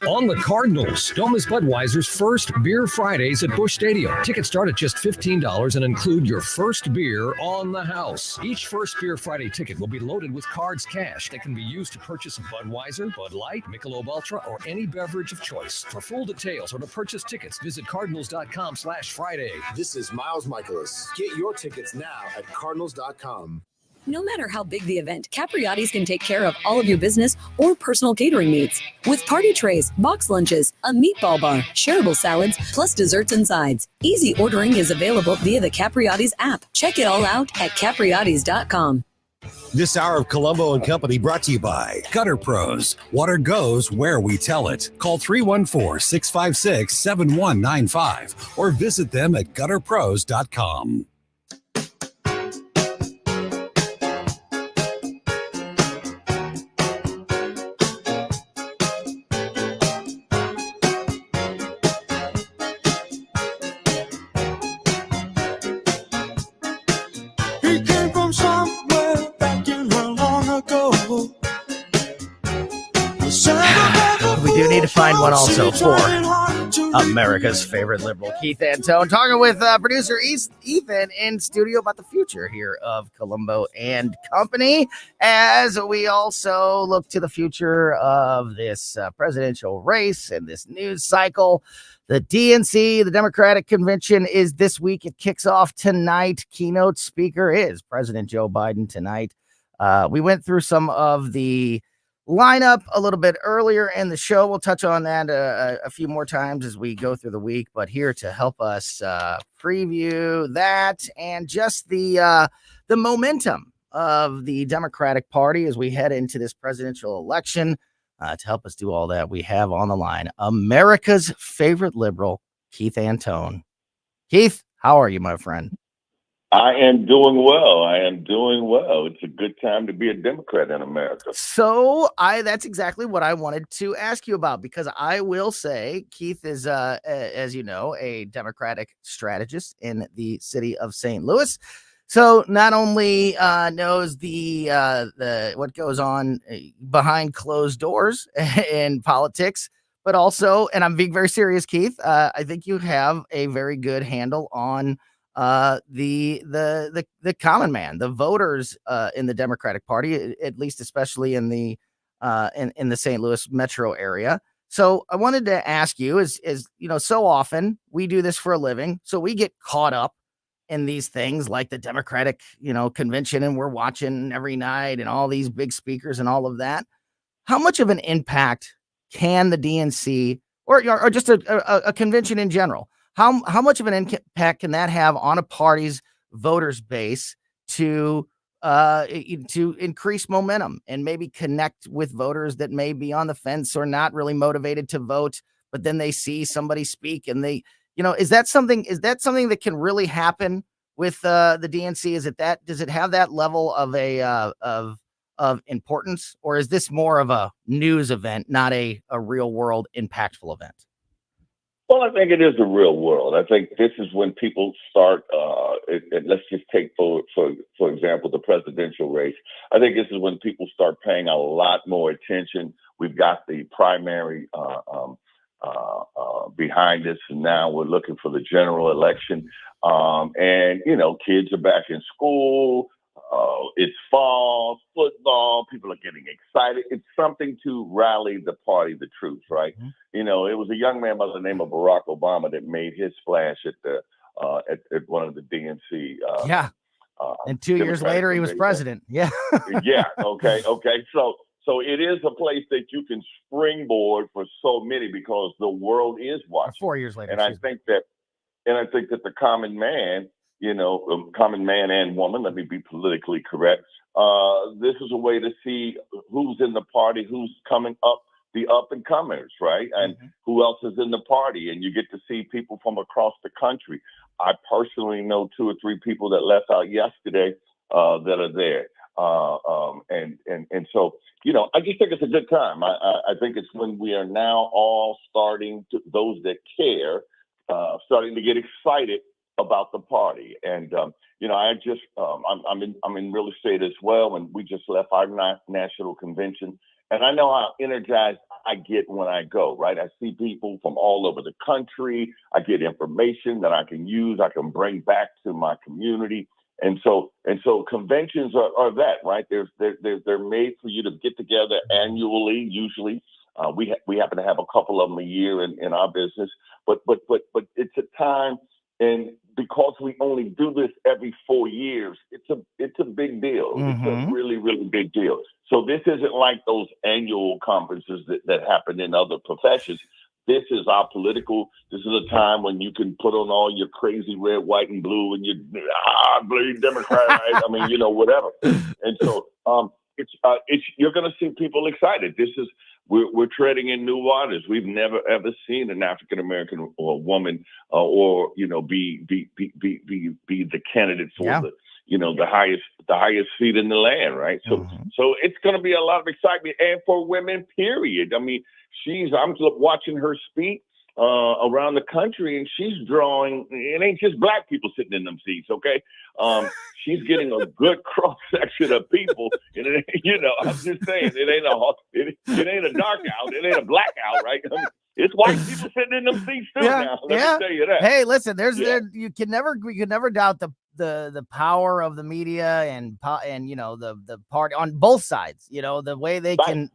S21: On the Cardinals, don't miss Budweiser's first Beer Fridays at Busch Stadium. Tickets start at just $15 and include your first beer on the house. Each first Beer Friday ticket will be loaded with cards cash that can be used to purchase a Budweiser, Bud Light, Michelob Ultra, or any beverage of choice. For full details or to purchase tickets, visit cardinals.com/Friday.
S22: This is Miles Michaelis. Get your tickets now at cardinals.com.
S2: No matter how big the event, Capriotti's can take care of all of your business or personal catering needs. With party trays, box lunches, a meatball bar, shareable salads, plus desserts and sides. Easy ordering is available via the Capriotti's app. Check it all out at capriottis.com.
S5: This hour of Colombo Company brought to you by
S11: Gutter Pros. Water goes where we tell it. Call 314-656-7195 or visit them at gutterpros.com.
S15: He came from somewhere back in her long ago.
S9: We do need to find one also for America's favorite liberal, Keith Antone, talking with producer Ethan in studio about the future here of Colombo and Company, as we also look to the future of this presidential race and this news cycle. The DNC, the Democratic Convention, is this week. It kicks off tonight. Keynote speaker is President Joe Biden tonight. We went through some of the lineup a little bit earlier in the show. We'll touch on that a few more times as we go through the week. But here to help us preview that and just the momentum of the Democratic Party as we head into this presidential election. To help us do all that, we have on the line America's favorite liberal, Keith Antone. Keith, how are you, my friend?
S23: I am doing well. It's a good time to be a Democrat in America.
S9: So that's exactly what I wanted to ask you about, because I will say Keith is, as you know, a Democratic strategist in the city of St. Louis. So not only knows the what goes on behind closed doors in politics, but also, and I'm being very serious, Keith, I think you have a very good handle on the common man, the voters in the Democratic Party, at least especially in the St. Louis metro area. So I wanted to ask you, is you know, so often we do this for a living, so we get caught up in these things like the Democratic, you know, convention, and we're watching every night and all these big speakers and all of that. How much of an impact can the DNC or just a convention in general? How much of an impact can that have on a party's voters base to increase momentum and maybe connect with voters that may be on the fence or not really motivated to vote, but then they see somebody speak and they, you know, is that something that can really happen with the DNC? Is it that? Does it have that level of a of importance, or is this more of a news event, not a real world impactful event?
S23: Well, I think it is the real world. I think this is when people start. Let's just take for example the presidential race. I think this is when people start paying a lot more attention. We've got the primary behind us, and now we're looking for the general election. And kids are back in school. It's fall, football. People are getting excited. It's something to rally the party, the troops, right? Mm-hmm. It was a young man by the name of Barack Obama that made his splash at the at one of the DNC.
S9: And 2 years later, he was president. Yeah.
S23: Yeah. Okay. So it is a place that you can springboard for so many because the world is watching.
S9: 4 years later,
S23: and I think that the common man, common man and woman, let me be politically correct. This is a way to see who's in the party, who's coming up, the up and comers, right? And who else is in the party. And you get to see people from across the country. I personally know 2 or 3 people that left out yesterday that are there. And so, I just think it's a good time. I think it's when we are now all starting to, those that care, starting to get excited about the party. And, I just, I'm in real estate as well. And we just left our national convention. And I know how energized I get when I go, right? I see people from all over the country. I get information that I can use, I can bring back to my community. And so conventions are that, right? They're made for you to get together annually. Usually, we happen to have a couple of them a year in our business. But it's a time, and because we only do this every 4 years, it's a big deal. Mm-hmm. It's a really, really big deal. So this isn't like those annual conferences that happen in other professions. This is our political. This is a time when you can put on all your crazy red, white, and blue, and you bleed Democrat, right? I mean, whatever. And so it's you're going to see people excited. We're treading in new waters. We've never ever seen an African American or woman or be the candidate for the highest seat in the land, right? So so it's going to be a lot of excitement, and for women, period. I mean, I'm watching her speak around the country, and she's drawing. It ain't just black people sitting in them seats, okay? She's getting a good cross section of people, and I'm just saying, it ain't a dark out, it ain't a blackout, right? I mean, it's white people sitting in them seats too now. Let me tell you that.
S9: Hey, listen, we could never doubt the power of the media and the party on both sides. The way they can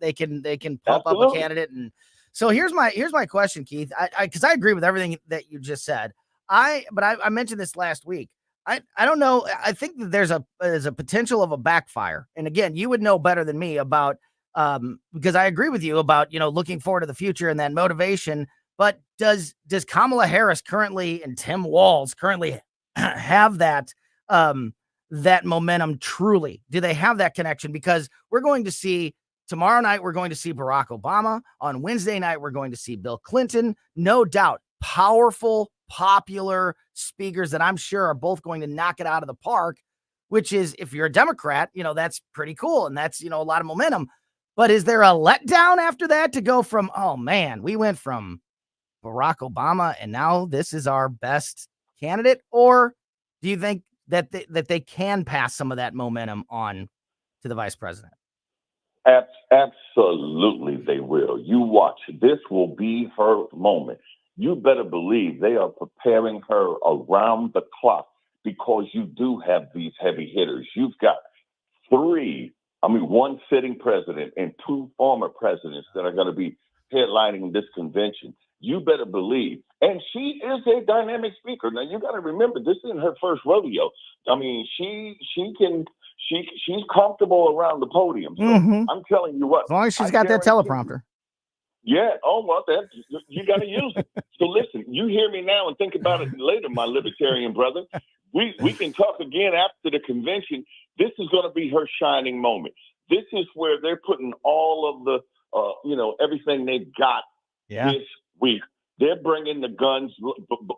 S9: pump up a candidate. And so here's my question, Keith. Because I agree with everything that you just said. I mentioned this last week. I don't know. I think that there's a potential of a backfire. And again, you would know better than me about because I agree with you about looking forward to the future and that motivation. But does Kamala Harris currently and Tim Walz currently have that momentum truly? Do they have that connection? Because we're going to see tomorrow night, we're going to see Barack Obama. On Wednesday night, we're going to see Bill Clinton. No doubt, powerful, popular speakers that I'm sure are both going to knock it out of the park, which is, if you're a Democrat, that's pretty cool. And that's, a lot of momentum. But is there a letdown after that to go from, oh man, we went from Barack Obama and now this is our best candidate? Or do you think that they can pass some of that momentum on to the vice president?
S23: Absolutely, they will. You watch. This will be her moment. You better believe they are preparing her around the clock because you do have these heavy hitters. You've got one sitting president and 2 former presidents that are going to be headlining this convention. You better believe. And she is a dynamic speaker. Now, you got to remember, this isn't her first rodeo. I mean, she's comfortable around the podium. So I'm telling you what.
S9: As long as she's got that teleprompter.
S23: Yeah. Oh, well, you got to use it. So listen, you hear me now and think about it later, my libertarian brother. We can talk again after the convention. This is going to be her shining moment. This is where they're putting all of the, everything they've got this week. They're bringing the guns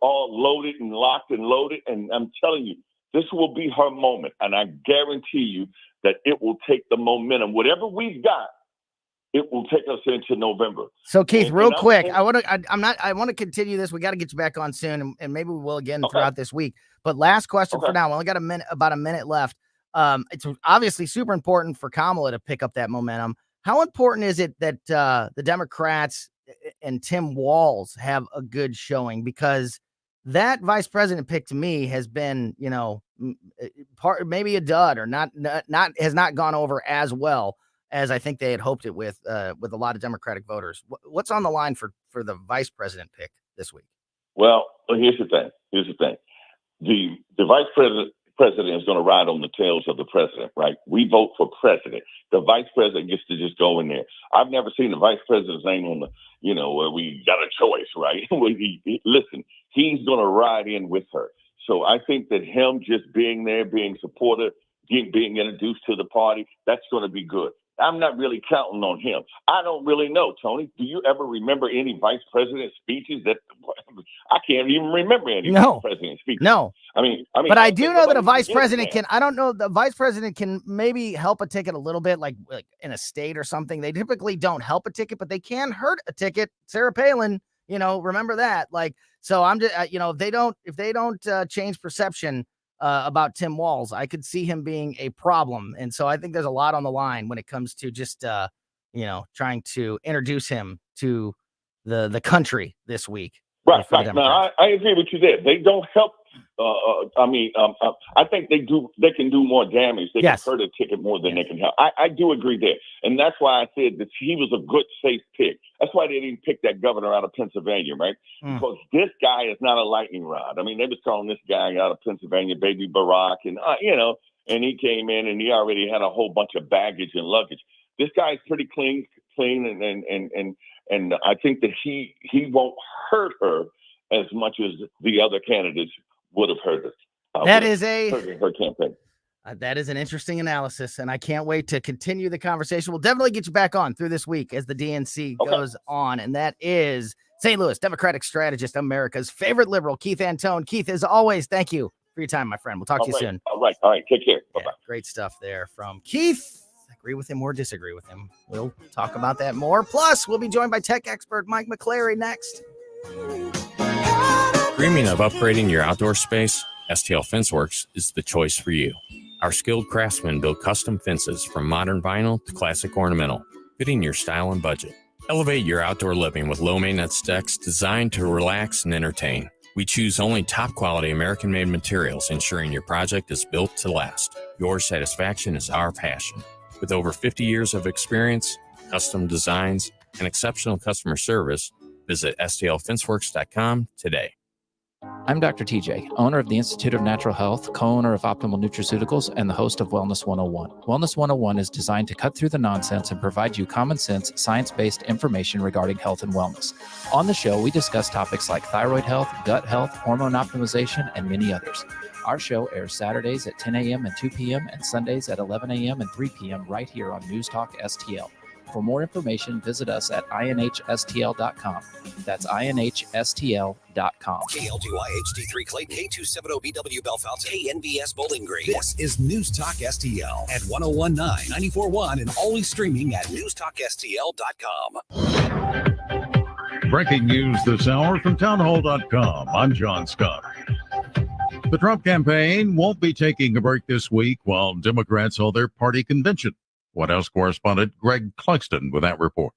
S23: all loaded and locked and loaded. And I'm telling you, This will be her moment, and I guarantee you that it will take the momentum. Whatever we've got, it will take us into November.
S9: So Keith, real quick,
S23: I
S9: want to continue this. We got to get you back on soon, and maybe we will again throughout this week. But last question for now. We only got about a minute left. It's obviously super important for Kamala to pick up that momentum. How important is it that the Democrats and Tim Walz have a good showing? Because that vice president pick to me has been, maybe a dud or has not gone over as well as I think they had hoped it with a lot of Democratic voters. What's on the line for the vice president pick this week?
S23: Well, here's the thing. The vice president is going to ride on the tails of the president, right? We vote for president. The vice president gets to just go in there. I've never seen the vice president's name on the, where we got a choice, right? Listen, he's going to ride in with her. So I think that him just being there, being supportive, being introduced to the party, that's going to be good. I'm not really counting on him. I don't really know, Tony. Do you ever remember any vice president speeches that I can't even remember any vice president speeches?
S9: No.
S23: I mean,
S9: but I do know that a vice president can, I don't know, the vice president can maybe help a ticket a little bit, like in a state or something. They typically don't help a ticket, but they can hurt a ticket. Sarah Palin, remember that. So I'm just, if they don't change perception about Tim Walz, I could see him being a problem. And so I think there's a lot on the line when it comes to just, trying to introduce him to the country this week.
S23: Right. Now, I agree with you there. They don't help. I think they can do more damage. They can hurt a ticket more than they can help. I do agree there. And that's why I said that he was a good, safe pick. That's why they didn't pick that governor out of Pennsylvania, right? Because this guy is not a lightning rod. I mean, they was calling this guy out of Pennsylvania, Baby Barack, and, and he came in and he already had a whole bunch of baggage and luggage. This guy's pretty clean, and I think that he won't hurt her as much as the other candidates would have hurt her. Her campaign.
S9: That is an interesting analysis, and I can't wait to continue the conversation. We'll definitely get you back on through this week as the DNC goes on, and that is St. Louis Democratic strategist, America's favorite liberal, Keith Antone. Keith, as always, thank you for your time, my friend. We'll talk to you soon.
S23: All right. Take care. Bye-bye.
S9: Great stuff there from Keith. Agree with him or disagree with him. We'll talk about that more. Plus, we'll be joined by tech expert Mike McClary next.
S3: Dreaming of upgrading your outdoor space? STL Fenceworks is the choice for you. Our skilled craftsmen build custom fences from modern vinyl to classic ornamental, fitting your style and budget. Elevate your outdoor living with low-maintenance decks designed to relax and entertain. We choose only top-quality American-made materials, ensuring your project is built to last. Your satisfaction is our passion. With over 50 years of experience, custom designs, and exceptional customer service, visit stlfenceworks.com today.
S6: I'm Dr. TJ, owner of the Institute of Natural Health, co-owner of Optimal Nutraceuticals, and the host of Wellness 101. Wellness 101 is designed to cut through the nonsense and provide you common sense, science-based information regarding health and wellness. On the show, we discuss topics like thyroid health, gut health, hormone optimization, and many others. Our show airs Saturdays at 10 a.m. and 2 p.m. and Sundays at 11 a.m. and 3 p.m. right here on News Talk STL. For more information, visit us at inhstl.com. That's inhstl.com.
S8: KLGY HD3 Clayton, K270BW Belfast, KNBS Bowling Green. This is News Talk STL at 1019, 94.1, and always streaming at newstalkstl.com.
S24: Breaking news this hour from townhall.com. I'm John Scott. The Trump campaign won't be taking a break this week while Democrats hold their party convention. White House correspondent Greg Clugston with that report.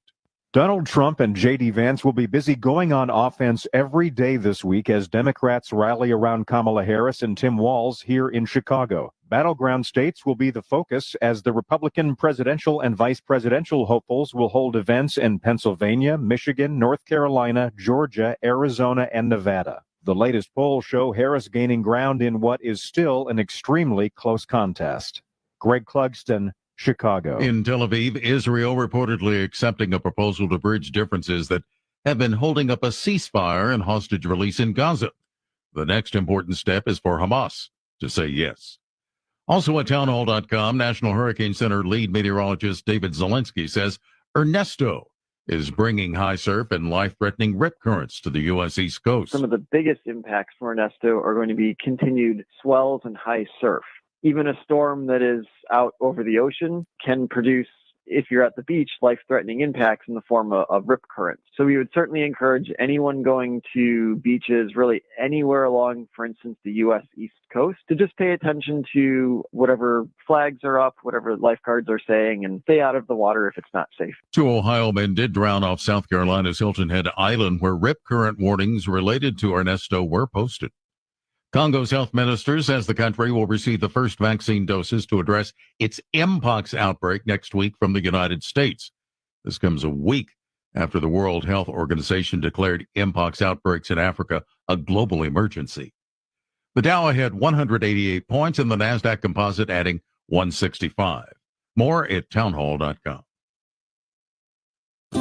S25: Donald Trump and J.D. Vance will be busy going on offense every day this week as Democrats rally around Kamala Harris and Tim Walz here in Chicago. Battleground states will be the focus as the Republican presidential and vice presidential hopefuls will hold events in Pennsylvania, Michigan, North Carolina, Georgia, Arizona, and Nevada. The latest polls show Harris gaining ground in what is still an extremely close contest. Greg Clugston, Chicago.
S24: In Tel Aviv, Israel reportedly accepting a proposal to bridge differences that have been holding up a ceasefire and hostage release in Gaza. The next important step is for Hamas to say yes. Also at townhall.com, National Hurricane Center lead meteorologist David Zelensky says Ernesto is bringing high surf and life-threatening rip currents to the U.S. East Coast.
S7: Some of the biggest impacts for Ernesto are going to be continued swells and high surf. Even a storm that is out over the ocean can produce, if you're at the beach, life-threatening impacts in the form of rip currents. So we would certainly encourage anyone going to beaches really anywhere along, for instance, the U.S. East Coast, to just pay attention to whatever flags are up, whatever lifeguards are saying, and stay out of the water if it's not safe.
S24: 2 Ohio men did drown off South Carolina's Hilton Head Island, where rip current warnings related to Ernesto were posted. Congo's health minister says the country will receive the first vaccine doses to address its Mpox outbreak next week from the United States. This comes a week after the World Health Organization declared Mpox outbreaks in Africa a global emergency. The Dow had 188 points and the NASDAQ composite adding 165. More at townhall.com.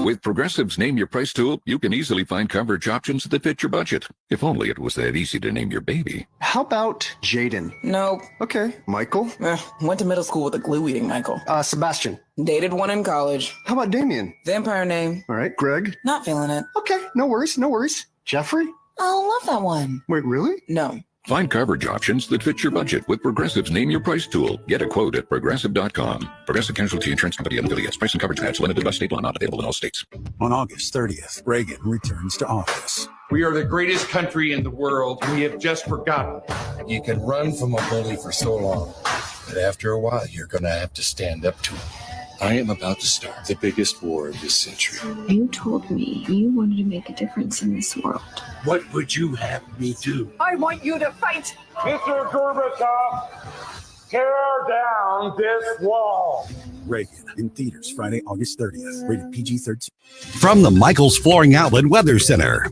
S10: With Progressive's Name Your Price tool, you can easily find coverage options that fit your budget. If only it was that easy to name your baby.
S12: How about Jaden?
S13: Nope.
S12: Okay. Michael?
S13: Went to middle school with a glue-eating Michael.
S12: Sebastian?
S13: Dated one in college.
S12: How about Damien?
S13: Vampire name.
S12: All right. Greg?
S13: Not feeling it.
S12: Okay. No worries. No worries. Jeffrey?
S13: Oh, love that one.
S12: Wait, really?
S13: No.
S10: Find coverage options that fit your budget with Progressive's Name Your Price tool. Get a quote at Progressive.com. Progressive Casualty Insurance Company and affiliates. Price and coverage match limited by state law, not available in all states.
S14: On August 30th, Reagan returns to office.
S26: We are the greatest country in the world. We have just forgotten.
S27: You can run from a bully for so long, but after a while, you're going to have to stand up to him. I am about to start the biggest war of this century.
S28: You told me you wanted to make a difference in this world.
S27: What would you have me do?
S28: I want you to fight!
S26: Mr. Gorbachev, tear down this wall.
S14: Reagan in theaters Friday, August 30th. Rated PG-13.
S8: From the Michael's Flooring Outlet Weather Center.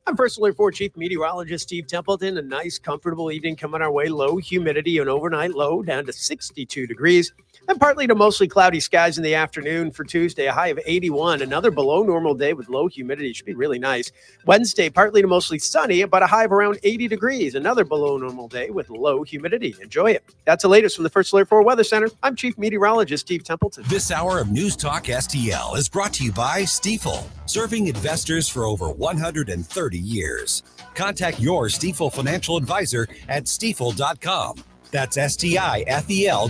S29: I'm First Alert 4 Chief Meteorologist Steve Templeton. A nice, comfortable evening coming our way. Low humidity, an overnight low down to 62 degrees. And partly to mostly cloudy skies in the afternoon for Tuesday, a high of 81. Another below normal day with low humidity. Should be really nice. Wednesday, partly to mostly sunny, but a high of around 80 degrees. Another below normal day with low humidity. Enjoy it. That's the latest from the First Alert 4 Weather Center. I'm Chief Meteorologist Steve Templeton.
S8: This hour of News Talk STL is brought to you by Stifel, serving investors for over 130 years. Contact your Stifel financial advisor at stifel.com. That's STIFEL.com.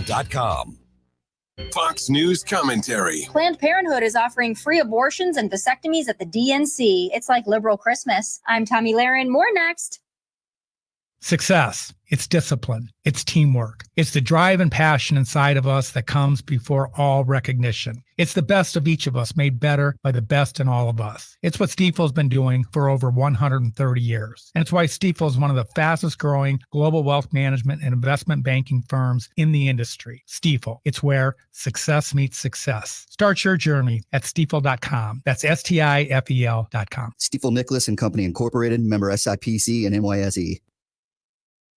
S30: Fox News commentary.
S31: Planned Parenthood is offering free abortions and vasectomies at the DNC. It's like liberal Christmas. I'm Tommy Lahren. More next.
S32: Success. It's discipline. It's teamwork. It's the drive and passion inside of us that comes before all recognition. It's the best of each of us made better by the best in all of us. It's what Stifel's been doing for over 130 years. And it's why Stifel is one of the fastest growing global wealth management and investment banking firms in the industry. Stifel. It's where success meets success. Start your journey at stifel.com. That's STIFEL.com.
S33: Stifel Nicholas and Company Incorporated, member SIPC and NYSE.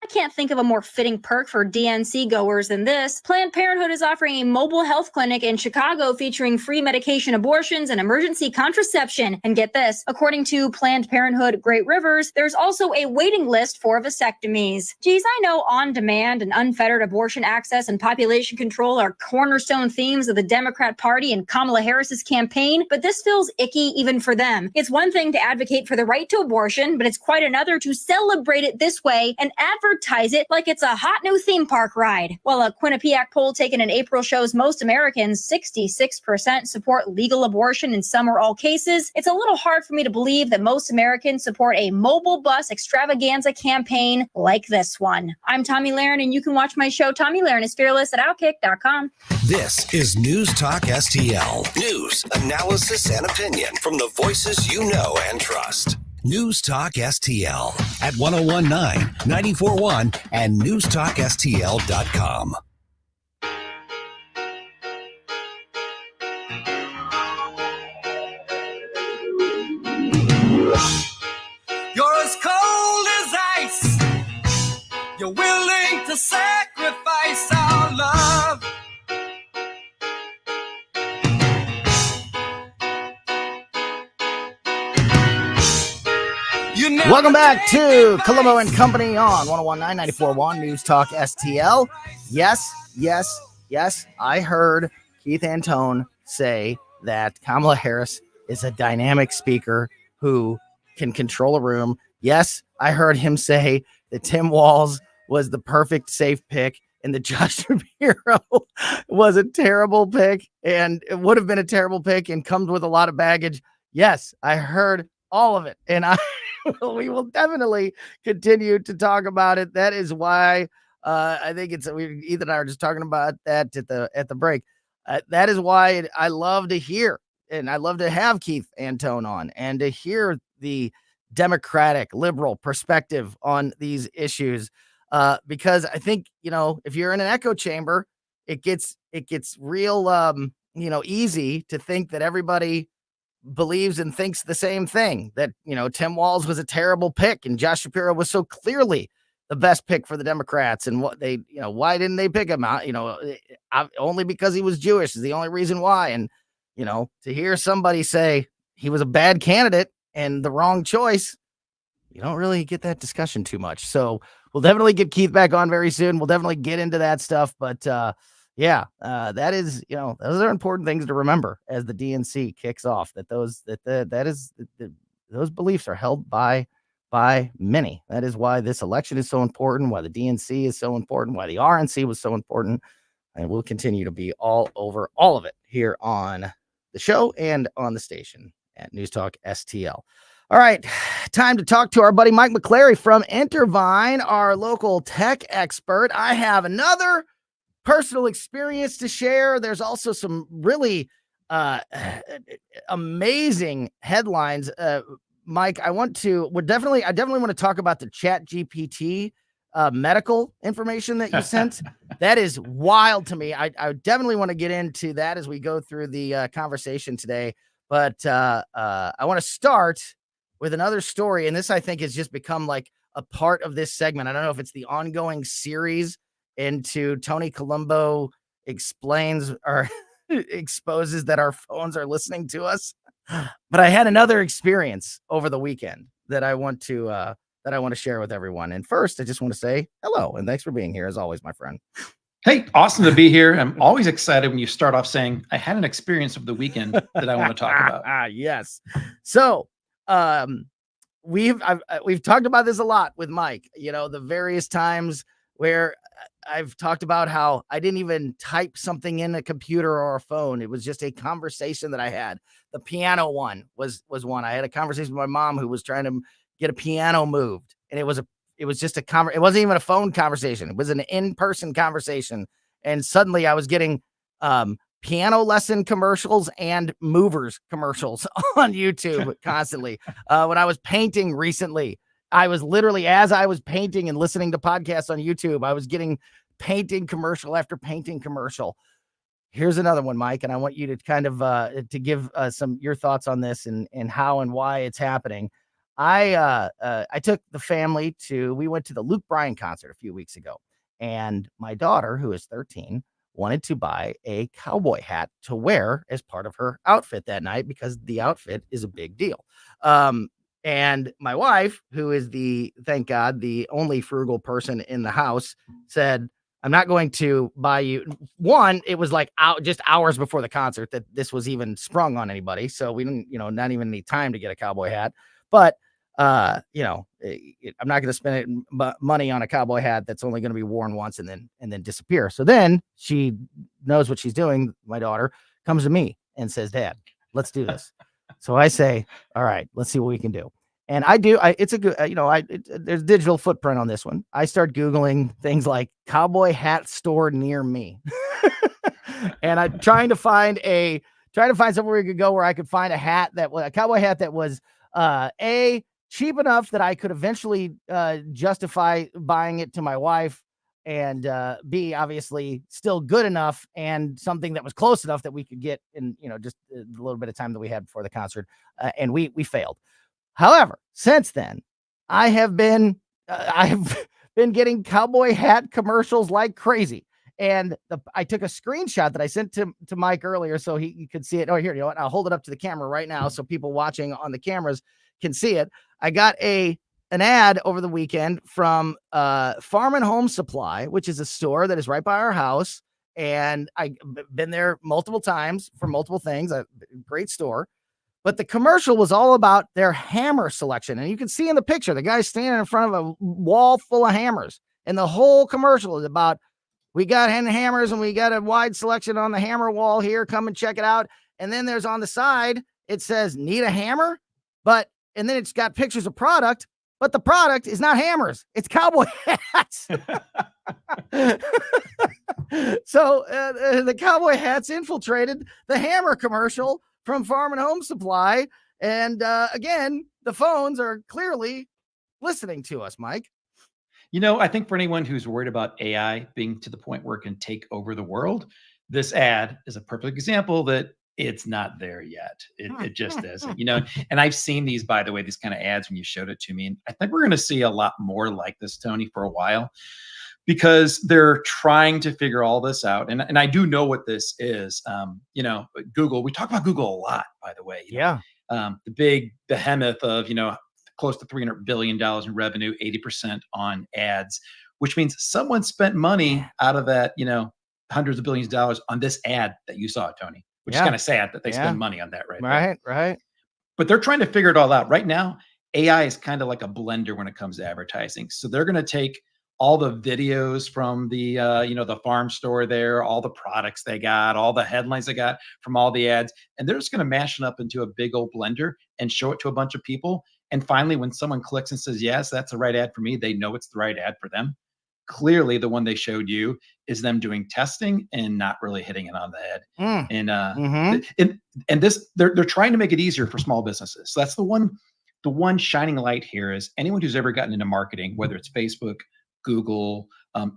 S31: I can't think of a more fitting perk for DNC goers than this. Planned Parenthood is offering a mobile health clinic in Chicago featuring free medication abortions and emergency contraception. And get this, according to Planned Parenthood Great Rivers, there's also a waiting list for vasectomies. Geez, I know on-demand and unfettered abortion access and population control are cornerstone themes of the Democrat Party and Kamala Harris's campaign, but this feels icky even for them. It's one thing to advocate for the right to abortion, but it's quite another to celebrate it this way and advertise it like it's a hot new theme park ride. While a Quinnipiac poll taken in April shows most Americans, 66% support legal abortion in some or all cases, it's a little hard for me to believe that most Americans support a mobile bus extravaganza campaign like this one. I'm Tommy Lahren, and you can watch my show, Tommy Lahren is Fearless, at Outkick.com.
S8: This is News Talk STL. News, analysis, and opinion from the voices you know and trust. News Talk STL at 1019, 941, and newstalkstl.com.
S15: You're as cold as ice. You're willing to sacrifice our love.
S9: Welcome back to Colombo and Company on 1019 94.1 News Talk STL. Yes, I heard Keith Antone say that Kamala Harris is a dynamic speaker who can control a room. Yes, I heard him say that Tim Walz was the perfect safe pick and that Josh Shapiro was a terrible pick and it would have been a terrible pick and comes with a lot of baggage. Yes, I heard all of it. And we will definitely continue to talk about it. That is why I think Ethan and I are just talking about that at the break. That is why I love to hear and I love to have Keith Antone on and to hear the Democratic liberal perspective on these issues. Because I think, if you're in an echo chamber, it gets real, easy to think that everybody believes and thinks the same thing, that, Tim Walz was a terrible pick and Josh Shapiro was so clearly the best pick for the Democrats. And what they, why didn't they pick him out? Only because he was Jewish is the only reason why. And, to hear somebody say he was a bad candidate and the wrong choice, you don't really get that discussion too much. So we'll definitely get Keith back on very soon. We'll definitely get into that stuff. But that is, those are important things to remember as the DNC kicks off, that those beliefs are held by many. That is why this election is so important, why the DNC is so important, why the RNC was so important. And we'll continue to be all over all of it here on the show and on the station at News Talk STL. All right, time to talk to our buddy Mike McClary from Intervine, our local tech expert. I have another personal experience to share. There's also some really amazing headlines. Mike, I definitely want to talk about the ChatGPT medical information that you sent. That is wild to me. I definitely want to get into that as we go through the conversation today. But I want to start with another story. And this, I think, has just become like a part of this segment. I don't know if it's the ongoing series into Tony Colombo explains or exposes that our phones are listening to us. But I had another experience over the weekend that I want to share with everyone. And first, I just want to say hello and thanks for being here as always, my friend.
S1: Hey, awesome to be here. I'm always excited when you start off saying I had an experience of the weekend that I want to talk about.
S9: Yes. So, we've talked about this a lot with Mike, the various times where I've talked about how I didn't even type something in a computer or a phone. It was just a conversation that I had. The piano one was one. I had a conversation with my mom who was trying to get a piano moved. And it was just it wasn't even a phone conversation. It was an in-person conversation. And suddenly I was getting piano lesson commercials and movers commercials on YouTube constantly. When I was painting recently, I was literally, as I was painting and listening to podcasts on YouTube, I was getting painting commercial after painting commercial. Here's another one, Mike, and I want you to kind of to give your thoughts on this and how and why it's happening. I took the family we went to the Luke Bryan concert a few weeks ago, and my daughter, who is 13, wanted to buy a cowboy hat to wear as part of her outfit that night because the outfit is a big deal. And my wife, who is thank God, the only frugal person in the house, said, I'm not going to buy you one. It was like just hours before the concert that this was even sprung on anybody. So we didn't, not even need time to get a cowboy hat. But, I'm not going to spend money on a cowboy hat that's only going to be worn once and then disappear. So then she knows what she's doing. My daughter comes to me and says, Dad, let's do this. So I say, all right, let's see what we can do. And I do. It's a good, there's digital footprint on this one. I start Googling things like cowboy hat store near me. And I'm trying to find somewhere we could go where I could find a cowboy hat that was cheap enough that I could eventually justify buying it to my wife, and B, obviously still good enough and something that was close enough that we could get in, just a little bit of time that we had before the concert. And we failed. However, since then, I have been getting cowboy hat commercials like crazy. And I took a screenshot that I sent to Mike earlier so he could see it. Oh, here, you know what? I'll hold it up to the camera right now so people watching on the cameras can see it. I got an ad over the weekend from Farm and Home Supply, which is a store that is right by our house. And I've been there multiple times for multiple things. A great store. But the commercial was all about their hammer selection. And you can see in the picture, the guy's standing in front of a wall full of hammers. And the whole commercial is about, we got hammers and we got a wide selection on the hammer wall here. Come and check it out. And then there's on the side, it says, need a hammer? And then it's got pictures of product, but the product is not hammers. It's cowboy hats. So the cowboy hats infiltrated the hammer commercial from Farm and Home Supply. And again, the phones are clearly listening to us, Mike.
S1: I think for anyone who's worried about AI being to the point where it can take over the world, this ad is a perfect example that it's not there yet. It just isn't, and I've seen these, by the way, these kind of ads when you showed it to me. And I think we're going to see a lot more like this, Tony, for a while, because they're trying to figure all this out. And I do know what this is. Google, we talk about Google a lot, by the way. The big behemoth of, close to $300 billion in revenue, 80% on ads, which means someone spent money out of that, hundreds of billions of dollars on this ad that you saw, Tony, which is kind of sad that they spend money on that, right?
S9: Right.
S1: But they're trying to figure it all out. Right now, AI is kind of like a blender when it comes to advertising. So they're going to take all the videos from the, the farm store there, all the products they got, all the headlines they got from all the ads, and they're just going to mash it up into a big old blender and show it to a bunch of people. And finally, when someone clicks and says, yes, that's the right ad for me, they know it's the right ad for them. Clearly, the one they showed you is them doing testing and not really hitting it on the head. And this, they're trying to make it easier for small businesses. So that's the one shining light here is anyone who's ever gotten into marketing, whether it's Facebook, Google,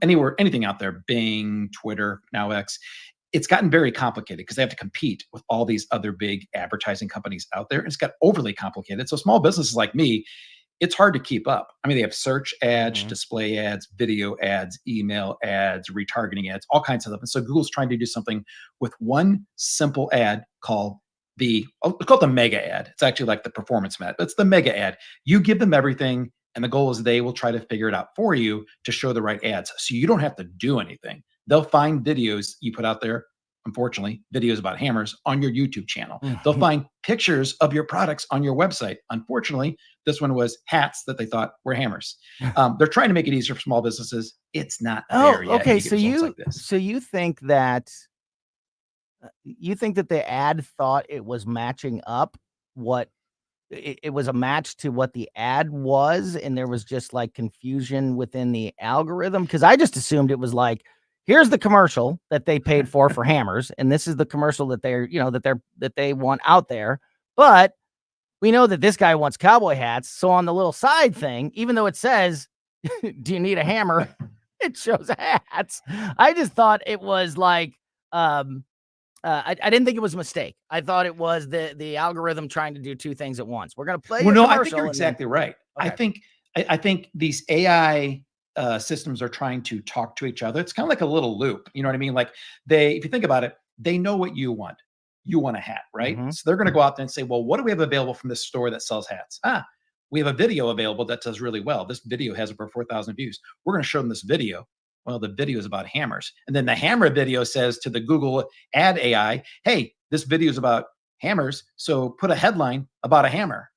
S1: anywhere, anything out there, Bing, Twitter, now X, it's gotten very complicated because they have to compete with all these other big advertising companies out there. And it's got overly complicated. So small businesses like me, it's hard to keep up. I mean, they have search ads, display ads, video ads, email ads, retargeting ads, all kinds of stuff. And so Google's trying to do something with one simple ad called the mega ad. It's actually like the performance ad. It's the mega ad. You give them everything, and the goal is they will try to figure it out for you to show the right ads. So you don't have to do anything. They'll find videos you put out there, unfortunately, videos about hammers on your YouTube channel. They'll find pictures of your products on your website. Unfortunately, this one was hats that they thought were hammers. They're trying to make it easier for small businesses. It's not there yet.
S9: Okay. So you think that the ad thought it was matching up what it was a match to what the ad was, and there was just like confusion within the algorithm? Because I just assumed it was like, here's the commercial that they paid for hammers, and this is the commercial that that they want out there. But we know that this guy wants cowboy hats. So on the little side thing, even though it says, do you need a hammer? It shows hats. I just thought it was like, I didn't think it was a mistake. I thought it was the algorithm trying to do two things at once. We're going to play.
S1: Well, no, I think you're exactly right.
S9: Okay.
S1: I think these AI systems are trying to talk to each other. It's kind of like a little loop. You know what I mean? Like if you think about it, they know what you want. You want a hat, right? So they're going to go out there and say, well, what do we have available from this store that sells hats? We have a video available that does really well. This video has over 4,000 views. We're going to show them this video. Well, the video is about hammers. And then the hammer video says to the Google ad AI, hey, this video is about hammers. So put a headline about a hammer.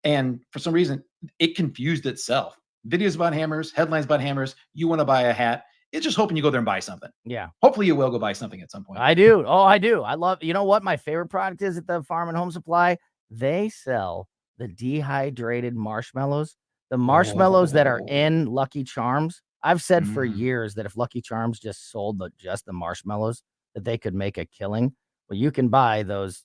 S1: And for some reason, it confused itself. Videos about hammers, headlines about hammers. You want to buy a hat. It's just hoping you go there and buy something.
S9: Yeah.
S1: Hopefully you will go buy something at some point.
S9: I do. Oh, I do. I love, you know what my favorite product is at the Farm and Home Supply? They sell the dehydrated marshmallows, the marshmallows that are in Lucky Charms. I've said for years that if Lucky Charms just sold just the marshmallows, that they could make a killing. Well, you can buy those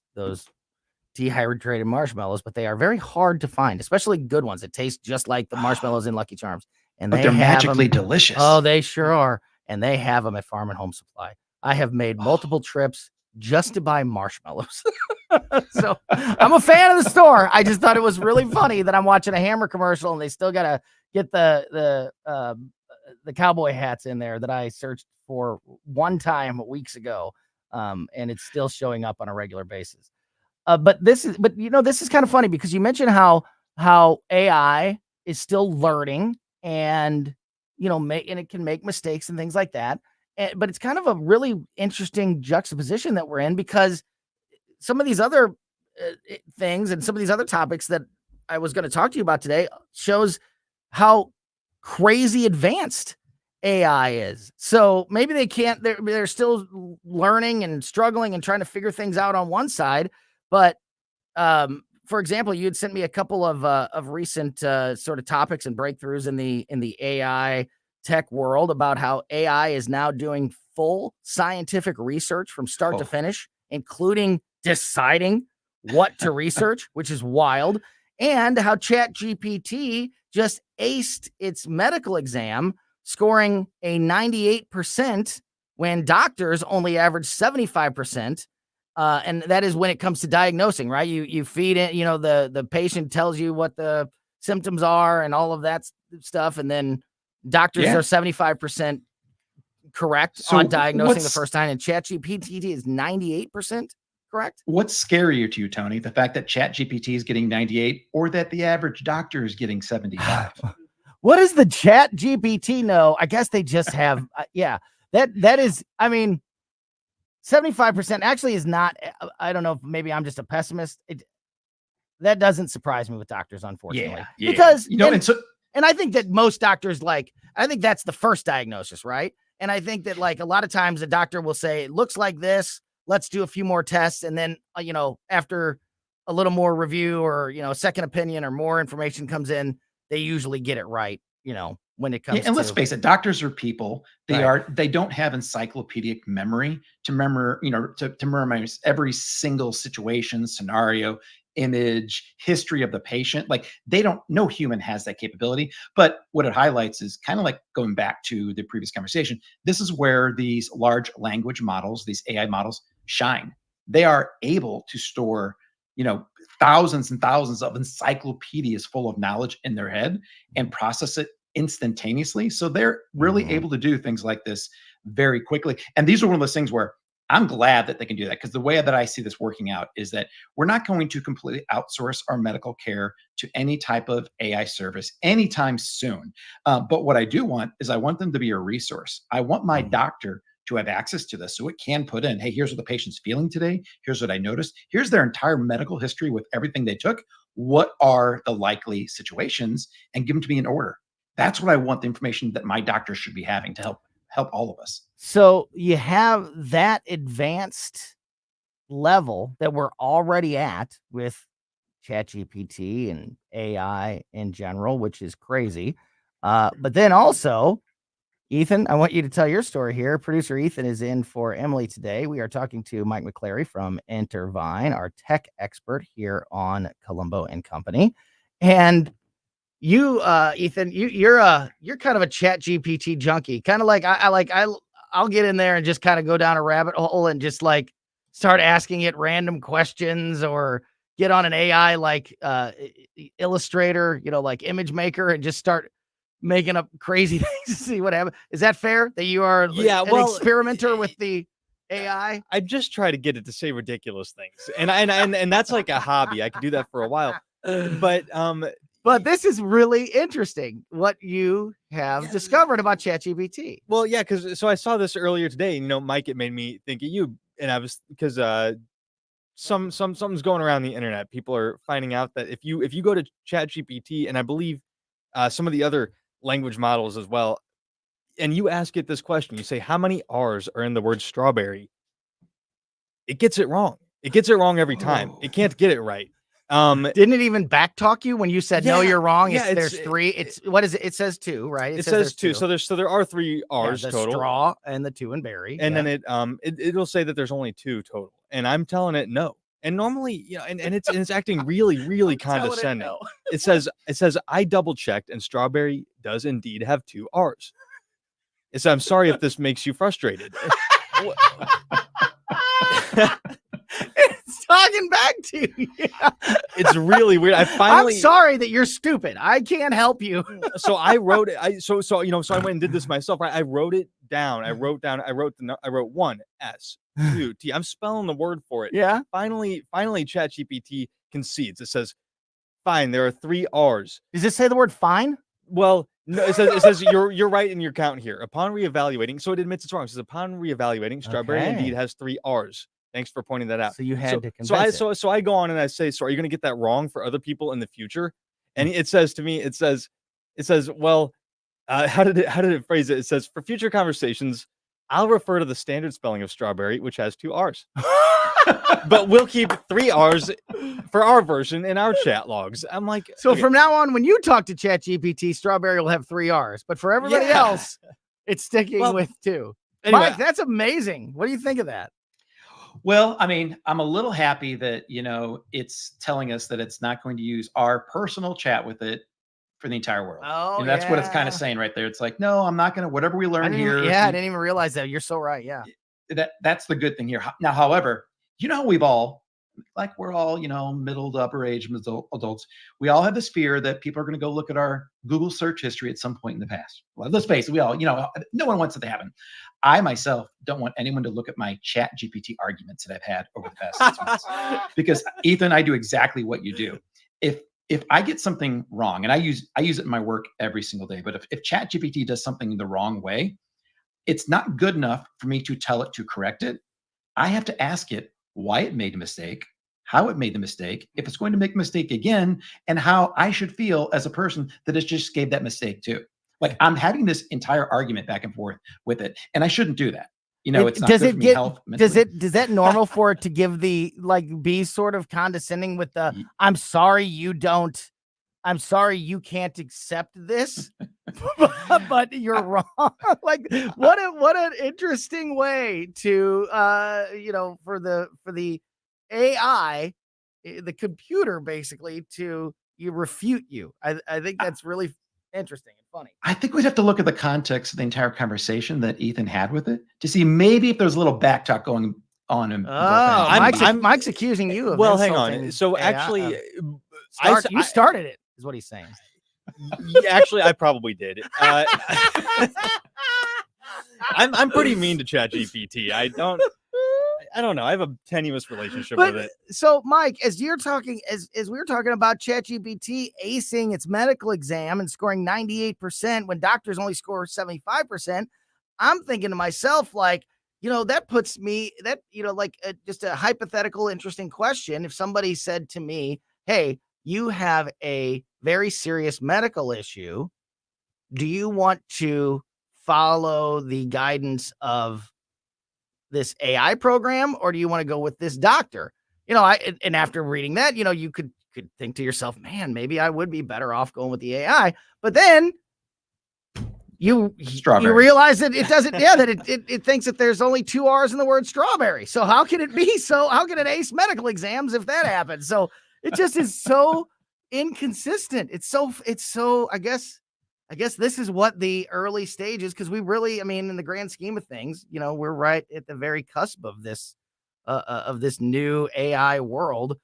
S9: dehydrated marshmallows, but they are very hard to find, especially good ones that taste just like the marshmallows in Lucky Charms. And
S1: they're magically delicious.
S9: Oh, they sure are. And they have them at Farm and Home Supply. I have made multiple trips just to buy marshmallows. So I'm a fan of the store. I just thought it was really funny that I'm watching a hammer commercial and they still got to get the cowboy hats in there that I searched for one time weeks ago. And it's still showing up on a regular basis. But this is kind of funny because you mentioned how AI is still learning and, and it can make mistakes and things like that. But it's kind of a really interesting juxtaposition that we're in because some of these other things and some of these other topics that I was going to talk to you about today shows how crazy advanced AI is. So maybe they can't, they're still learning and struggling and trying to figure things out on one side. But for example, you had sent me a couple of recent sort of topics and breakthroughs in the AI tech world about how AI is now doing full scientific research from start to finish, including deciding what to research, which is wild, and how ChatGPT just aced its medical exam, scoring a 98% when doctors only average 75%. And that is when it comes to diagnosing, right? You feed it, the patient tells you what the symptoms are and all of that stuff. And then doctors are 75% correct on diagnosing the first time. And ChatGPT is 98% correct.
S1: What's scarier to you, Tony? The fact that ChatGPT is getting 98 or that the average doctor is getting 75?
S9: What does the ChatGPT know? I guess they just have, that is, 75% actually is not, I don't know if maybe I'm just a pessimist. That doesn't surprise me with doctors, unfortunately.
S1: Yeah.
S9: Because,
S1: and
S9: I think that most doctors, I think that's the first diagnosis, right? And I think that a lot of times a doctor will say, it looks like this, let's do a few more tests. And then, after a little more review or, a second opinion or more information comes in, they usually get it right, when it comes
S1: and let's face it, doctors are people. They don't have encyclopedic memory to memorize every single situation, scenario, image, history of the patient. No human has that capability. But what it highlights is kind of like going back to the previous conversation. This is where these large language models, these AI models, shine. They are able to store, thousands and thousands of encyclopedias full of knowledge in their head and process it instantaneously. So they're really able to do things like this very quickly. And these are one of those things where I'm glad that they can do that, because the way that I see this working out is that we're not going to completely outsource our medical care to any type of AI service anytime soon. But what I do want is I want them to be a resource. I want my doctor to have access to this so it can put in, hey, here's what the patient's feeling today. Here's what I noticed. Here's their entire medical history with everything they took. What are the likely situations? And give them to me in order. That's what I want, the information that my doctor should be having to help all of us.
S9: So you have that advanced level that we're already at with ChatGPT and AI in general, which is crazy. But then also, Ethan, I want you to tell your story here. Producer Ethan is in for Emily today. We are talking to Mike McClary from Intervine, our tech expert here on Colombo and Company. And you, Ethan, you're kind of a ChatGPT junkie, kind of like I'll get in there and just kind of go down a rabbit hole and just start asking it random questions, or get on an AI Illustrator, like Image Maker, and just start making up crazy things to see what happens. Is that fair that you are an experimenter with the AI?
S2: I just try to get it to say ridiculous things, and that's like a hobby. I could do that for a while,
S9: but this is really interesting what you have discovered about ChatGPT.
S2: Well, yeah, because I saw this earlier today, and Mike, it made me think of you, and I was because something's going around the internet. People are finding out that if you go to ChatGPT, and I believe some of the other language models as well, and you ask it this question, you say, how many R's are in the word strawberry? It gets it wrong. It gets it wrong every time. It can't get it right.
S9: Didn't it even backtalk you when you said no, you're wrong? There's three. It's what is it? It says two, right?
S2: It says two. So there are 3 R's
S9: the
S2: total.
S9: Straw and the 2 and berry.
S2: And then it'll say that there's only 2 total. And I'm telling it no. And normally, and it's acting really, really condescending. It says I double checked, and strawberry does indeed have 2 R's. It says, I'm sorry if this makes you frustrated.
S9: It's talking back to you.
S2: It's really weird.
S9: I'm sorry that you're stupid. I can't help you.
S2: So I wrote it. So I went and did this myself. Right? I wrote it down. I wrote 1 S 2 T. I'm spelling the word for it.
S9: Yeah.
S2: Finally, ChatGPT concedes. It says, fine. There are 3 R's.
S9: Does it say the word fine?
S2: Well, no, it says you're right in your count here. Upon reevaluating, so it admits it's wrong. It says upon reevaluating, strawberry indeed has 3 R's. Thanks for pointing that out.
S9: So you had to
S2: So I
S9: convince it.
S2: so I go on and I say, so are you going to get that wrong for other people in the future? And it says to me, it says, well, how did it phrase it? It says, for future conversations, I'll refer to the standard spelling of strawberry, which has 2 R's. But we'll keep 3 R's for our version in our chat logs. I'm like,
S9: So
S2: okay.
S9: from now on, when you talk to ChatGPT, strawberry will have 3 R's, but for everybody else, it's sticking with 2.
S1: Anyway,
S9: Mike, that's amazing. What do you think of that?
S1: Well, I mean, I'm a little happy that, it's telling us that it's not going to use our personal chat with it for the entire world.
S9: Oh,
S1: That's what it's kind of saying right there. It's like, no, I'm not going to, whatever we learn here.
S9: I didn't even realize that. You're so right. Yeah.
S1: That's the good thing here. Now, however, how we've all, like we're all, middle to upper age adults. We all have this fear that people are going to go look at our Google search history at some point in the past. Well, let's face it, we all, no one wants it to happen. I myself don't want anyone to look at my Chat GPT arguments that I've had over the past 6 months, because Ethan, I do exactly what you do. If I get something wrong, and I use it in my work every single day, but if Chat GPT does something the wrong way, it's not good enough for me to tell it to correct it. I have to ask it why it made a mistake, how it made the mistake, if it's going to make a mistake again, and how I should feel as a person that has just gave that mistake to. Like, I'm having this entire argument back and forth with it, and I shouldn't do that. It's not good for me health mentally.
S9: Does that normal for it to give the, be sort of condescending with the, I'm sorry you can't accept this, but you're wrong. Like, what an interesting way to, for the AI, the computer basically to refute you. I think that's really interesting and funny.
S1: I think we'd have to look at the context of the entire conversation that Ethan had with it to see maybe if there's a little back talk going on.
S9: Mike's accusing you of
S2: hang on. So
S9: AI.
S2: actually,
S9: you started it, is what he's saying.
S2: Actually, I probably did. I'm pretty mean to ChatGPT. I don't know. I have a tenuous relationship with it.
S9: So, Mike, as you're talking, as we were talking about ChatGPT acing its medical exam and scoring 98% when doctors only score 75%, I'm thinking to myself, that puts me just a hypothetical, interesting question. If somebody said to me, hey, you have a very serious medical issue, do you want to follow the guidance of this AI program, or do you want to go with this doctor? And after reading that, you could think to yourself, man, maybe I would be better off going with the AI. But then you realize that it doesn't, that it thinks that there's only 2 R's in the word strawberry. So how can it be how can it ace medical exams if that happens? So it just is so inconsistent. It's so, I guess this is what the early stages, because we really, in the grand scheme of things, we're right at the very cusp of this new AI world.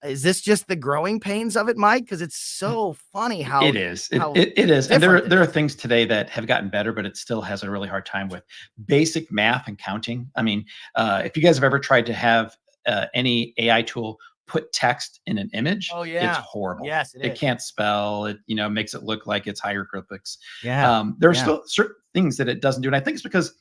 S9: Is this just the growing pains of it, Mike? Because it's so funny how
S1: it is. It is. And there are things today that have gotten better, but it still has a really hard time with basic math and counting. If you guys have ever tried to have any AI tool put text in an image, it's horrible.
S9: Yes,
S1: it can't spell. It makes it look like it's hieroglyphics.
S9: Yeah.
S1: There are still certain things that it doesn't do, and I think it's because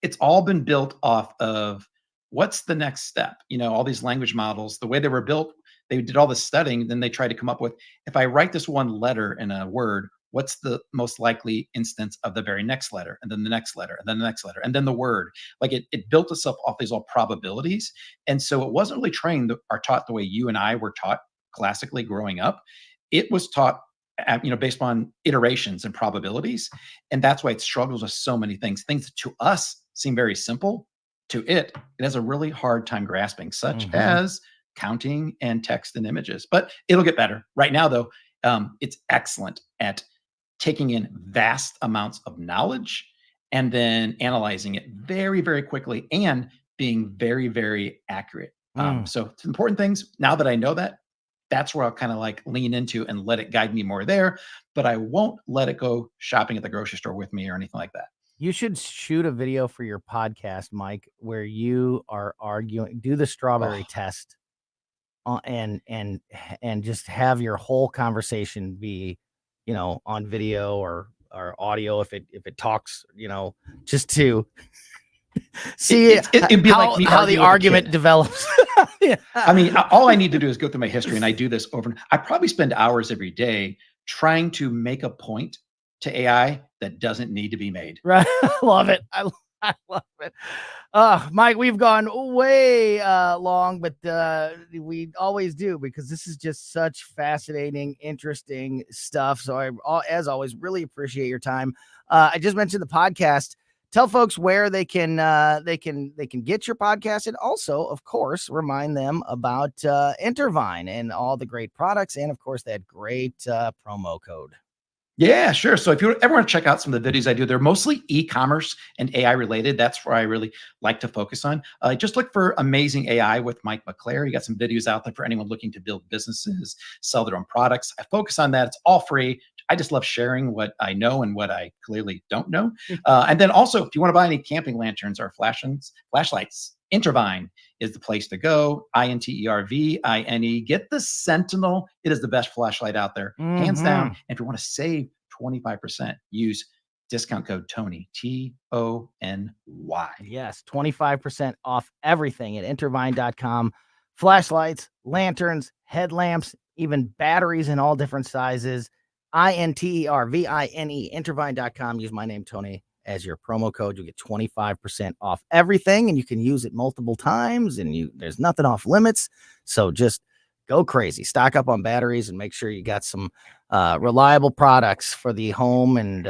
S1: it's all been built off of what's the next step. All these language models, the way they were built, they did all this studying, then they tried to come up with, if I write this one letter in a word, what's the most likely instance of the very next letter, and then the next letter, and then the next letter, and then the word. Like it built us up off these all probabilities. And so it wasn't really trained or taught the way you and I were taught classically growing up. It was taught, based on iterations and probabilities. And that's why it struggles with so many things that to us seem very simple. To it has a really hard time grasping, such as counting and text and images. But it'll get better. Right now, though, it's excellent at taking in vast amounts of knowledge and then analyzing it very, very quickly and being very, very accurate. So it's important things. Now that I know that, that's where I'll kind of lean into and let it guide me more there. But I won't let it go shopping at the grocery store with me or anything like that.
S9: You should shoot a video for your podcast, Mike, where you are arguing, do the strawberry test, and just have your whole conversation be, on video or audio if it talks, just to See
S1: it'd be like me
S9: how the
S1: arguing with a
S9: argument
S1: kid.
S9: develops. Yeah.
S1: I mean, all I need to do is go through my history, and I do this over. I probably spend hours every day trying to make a point to AI that doesn't need to be made.
S9: Right. I love it. I love it. Mike, we've gone way long, but we always do because this is just such fascinating, interesting stuff. So as always, really appreciate your time. I just mentioned the podcast. Tell folks where they can get your podcast, and also, of course, remind them about Intervine and all the great products, and of course that great promo code.
S1: Yeah, sure. So if you ever want to check out some of the videos I do, they're mostly e-commerce and AI related. That's where I really like to focus on. Just look for Amazing AI with Mike McClary. You got some videos out there for anyone looking to build businesses, sell their own products. I focus on that. It's all free. I just love sharing what I know and what I clearly don't know. And then also, if you want to buy any camping lanterns or flashlights, Intervine is the place to go. Intervine. Get the Sentinel. It is the best flashlight out there, hands down. And if you want to save 25%, use discount code Tony, TONY.
S9: Yes, 25% off everything at intervine.com. Flashlights, lanterns, headlamps, even batteries in all different sizes. INTERVINE, intervine.com. Use my name, Tony, as your promo code. You'll get 25% off everything, and you can use it multiple times, and there's nothing off limits. So just go crazy. Stock up on batteries and make sure you got some reliable products for the home and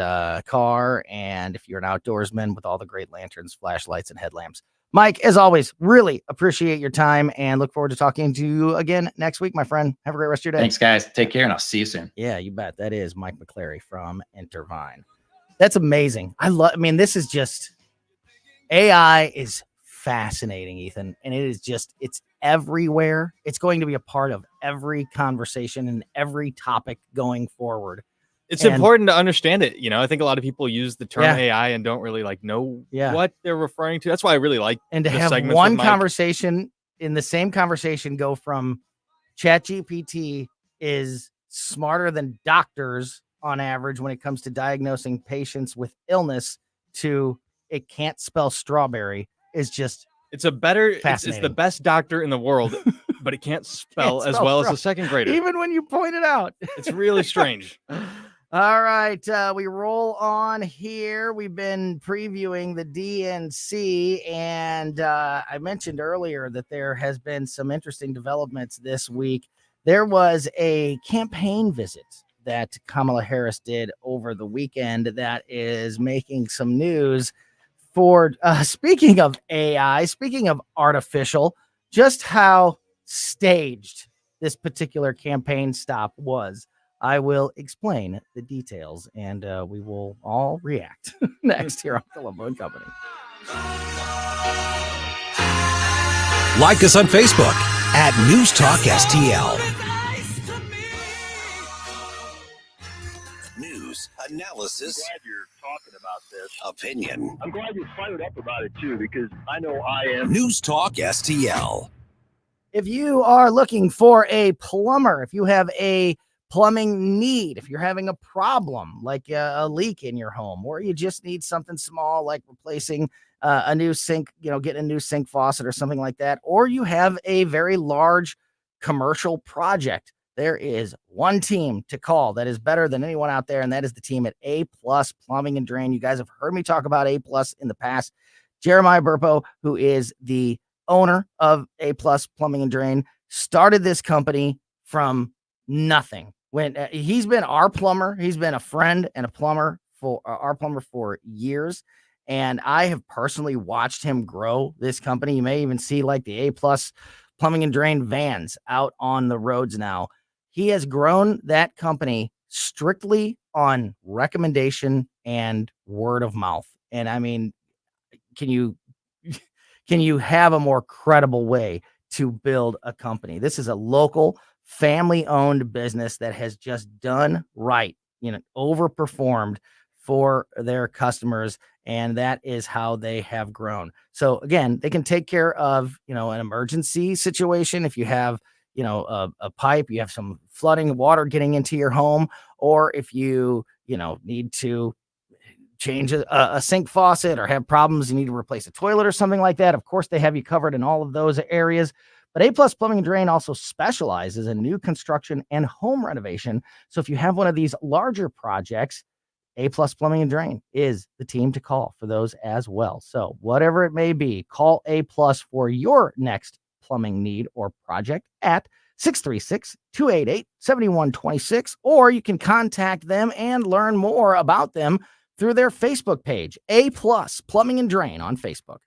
S9: car. And if you're an outdoorsman, with all the great lanterns, flashlights, and headlamps. Mike, as always, really appreciate your time and look forward to talking to you again next week, my friend. Have a great rest of your day.
S1: Thanks, guys. Take care, and I'll see you soon.
S9: Yeah, you bet. That is Mike McClary from Intervine. That's amazing. This is just, AI is fascinating, Ethan. And it's everywhere. It's going to be a part of every conversation and every topic going forward.
S2: It's important to understand it. I think a lot of people use the term AI and don't really know
S9: Yeah.
S2: what they're referring to. That's why I really like
S9: And to
S2: this
S9: have
S2: segments
S9: one
S2: with Mike.
S9: conversation in the same conversation go from ChatGPT is smarter than doctors on average when it comes to diagnosing patients with illness to it can't spell strawberry is just
S2: it's the best doctor in the world, but it can't spell as well as a second grader.
S9: Even when you point it out.
S2: It's really strange.
S9: All right, we roll on here. We've been previewing the DNC, and I mentioned earlier that there has been some interesting developments this week. There was a campaign visit that Kamala Harris did over the weekend that is making some news for, speaking of AI, speaking of artificial, just how staged this particular campaign stop was. I will explain the details, and we will all react next here on Colombo Company.
S8: Like us on Facebook at News Talk STL. News, analysis,
S3: I'm glad you're talking about this.
S8: opinion.
S3: I'm glad you're fired up about it too, because I know I am.
S8: News Talk STL.
S9: If you are looking for a plumber, if you have a plumbing need, if you're having a problem like a leak in your home, or you just need something small like replacing a new sink, getting a new sink faucet or something like that, or you have a very large commercial project, there is one team to call that is better than anyone out there, and that is the team at A+ Plumbing and Drain. You guys have heard me talk about A+ in the past. Jeremiah Burpo, who is the owner of A+ Plumbing and Drain, started this company from nothing. When he's been our plumber, he's been a friend and a plumber for our plumber for years. And I have personally watched him grow this company. You may even see like the A+ Plumbing and Drain vans out on the roads now. He has grown that company strictly on recommendation and word of mouth. And I mean, can you have a more credible way to build a company? This is a local family-owned business that has just done right, overperformed for their customers, and that is how they have grown. So again, they can take care of, an emergency situation. If you have, a pipe, you have some flooding, water getting into your home, or if you, need to change a sink faucet or have problems, you need to replace a toilet or something like that, of course, they have you covered in all of those areas. But A-Plus Plumbing and Drain also specializes in new construction and home renovation. So if you have one of these larger projects, A-Plus Plumbing and Drain is the team to call for those as well. So whatever it may be, call A-Plus for your next plumbing need or project at 636-288-7126, or you can contact them and learn more about them through their Facebook page, A-Plus Plumbing and Drain on Facebook.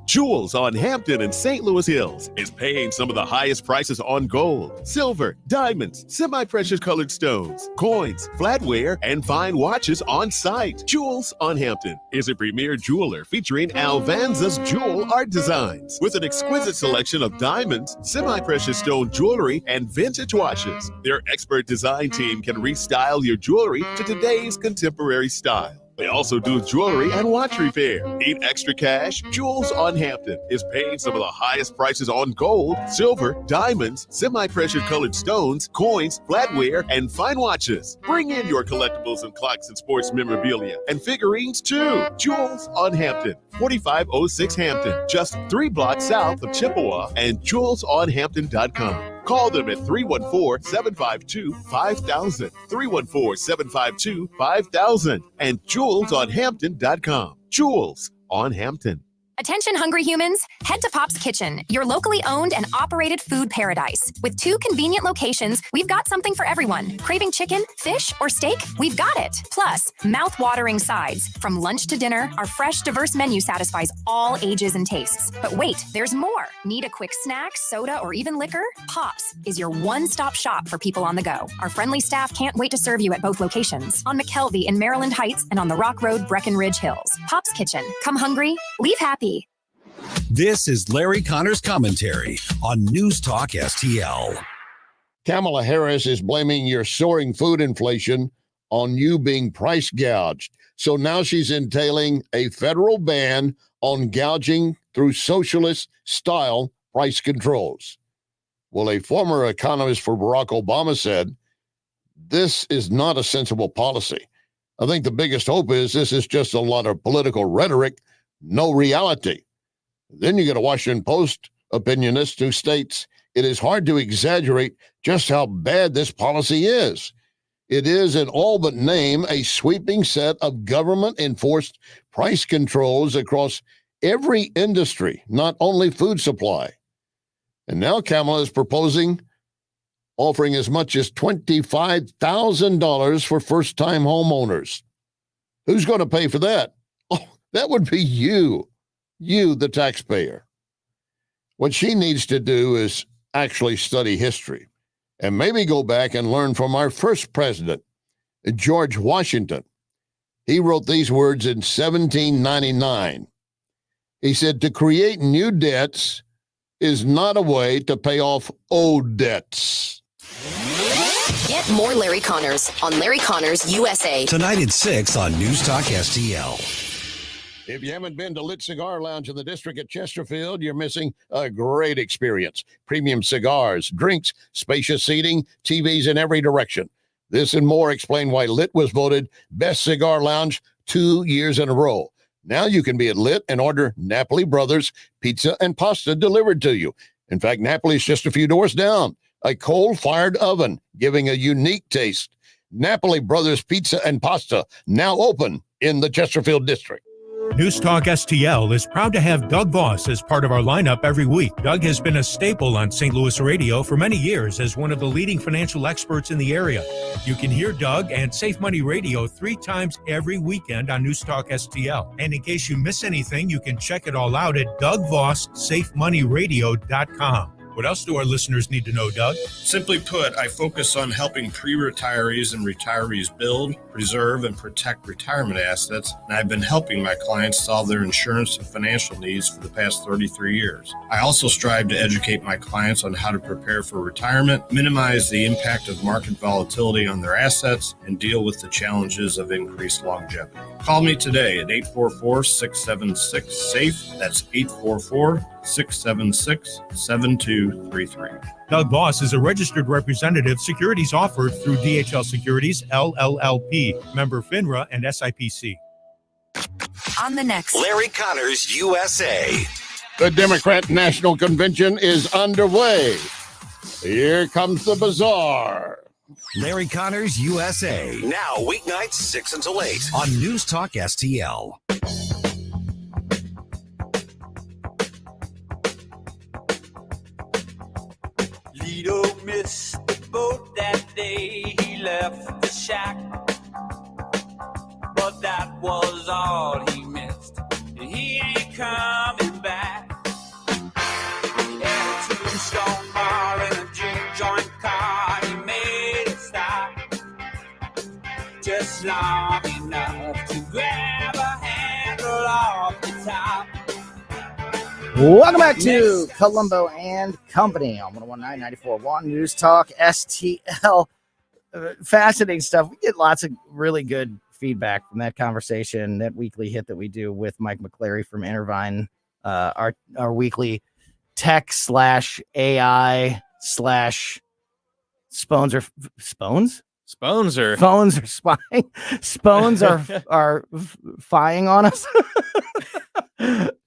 S4: Jewels on Hampton and St. Louis Hills is paying some of the highest prices on gold, silver, diamonds, semi-precious colored stones, coins, flatware, and fine watches on site. Jewels on Hampton is a premier jeweler featuring Alvanza's jewel art designs with an exquisite selection of diamonds, semi-precious stone jewelry, and vintage watches. Their expert design team can restyle your jewelry to today's contemporary style. They also do jewelry and watch repair. Need extra cash? Jewels on Hampton is paying some of the highest prices on gold, silver, diamonds, semi-precious colored stones, coins, flatware, and fine watches. Bring in your collectibles and clocks and sports memorabilia and figurines too. Jewels on Hampton, 4506 Hampton, just 3 blocks south of Chippewa, and jewelsonhampton.com. Call them at 314-752-5000, 314-752-5000, and jewelsonhampton.com. Jewels on Hampton.
S5: Attention hungry humans, head to Pop's Kitchen, your locally owned and operated food paradise. With 2 convenient locations, we've got something for everyone. Craving chicken, fish, or steak? We've got it. Plus, mouth-watering sides. From lunch to dinner, our fresh, diverse menu satisfies all ages and tastes. But wait, there's more. Need a quick snack, soda, or even liquor? Pop's is your one-stop shop for people on the go. Our friendly staff can't wait to serve you at both locations, on McKelvey in Maryland Heights and on the Rock Road, Breckenridge Hills. Pop's Kitchen. Come hungry, leave happy.
S8: This is Larry Connor's commentary on News Talk STL.
S6: Kamala Harris is blaming your soaring food inflation on you being price gouged. So now she's entailing a federal ban on gouging through socialist-style price controls. Well, a former economist for Barack Obama said, this is not a sensible policy. I think the biggest hope is this is just a lot of political rhetoric, no reality. Then you get a Washington Post opinionist who states it is hard to exaggerate just how bad this policy is. It is, in all but name, a sweeping set of government-enforced price controls across every industry, not only food supply. And now Kamala is proposing offering as much as $25,000 for first-time homeowners. Who's going to pay for that? Oh, that would be you, the taxpayer. What she needs to do is actually study history and maybe go back and learn from our first president, George Washington. He wrote these words in 1799. He said, to create new debts is not a way to pay off old debts.
S11: Get more Larry Connors on Larry Connors USA.
S8: Tonight at 6 on News Talk STL.
S6: If you haven't been to Lit Cigar Lounge in the district at Chesterfield, you're missing a great experience. Premium cigars, drinks, spacious seating, TVs in every direction. This and more explain why Lit was voted Best Cigar Lounge 2 years in a row. Now you can be at Lit and order Napoli Brothers pizza and pasta delivered to you. In fact, Napoli's just a few doors down. A coal-fired oven giving a unique taste. Napoli Brothers Pizza and Pasta, now open in the Chesterfield district.
S16: News Talk STL is proud to have Doug Voss as part of our lineup every week. Doug has been a staple on St. Louis radio for many years as one of the leading financial experts in the area. You can hear Doug and Safe Money Radio 3 times every weekend on News Talk STL. And in case you miss anything, you can check it all out at DougVossSafeMoneyRadio.com. What else do our listeners need to know, Doug?
S17: Simply put, I focus on helping pre-retirees and retirees build, preserve, and protect retirement assets, and I've been helping my clients solve their insurance and financial needs for the past 33 years. I also strive to educate my clients on how to prepare for retirement, minimize the impact of market volatility on their assets, and deal with the challenges of increased longevity. Call me today at 844-676-SAFE. That's 844-676-7233.
S16: Doug Voss is a registered representative. Securities offered through DHL Securities, LLLP, member FINRA and SIPC.
S8: on the next Larry Connors USA.
S6: The Democrat National Convention is underway. Here comes the bazaar.
S8: Larry Connors USA. Now weeknights 6 until 8 on News Talk STL.
S15: Lido missed the boat that day. He left the shack, but that was all he missed. He ain't coming back. He had a tombstone bar and a juke joint car. He made it stop just long enough to grab a handle off the top.
S9: Welcome back to Colombo and Company on 101.9 News Talk STL. Fascinating stuff. We get lots of really good feedback from that conversation, that weekly hit that we do with Mike McClary from Intervine, our weekly tech / AI / Spones are spying. Spones are spying on us.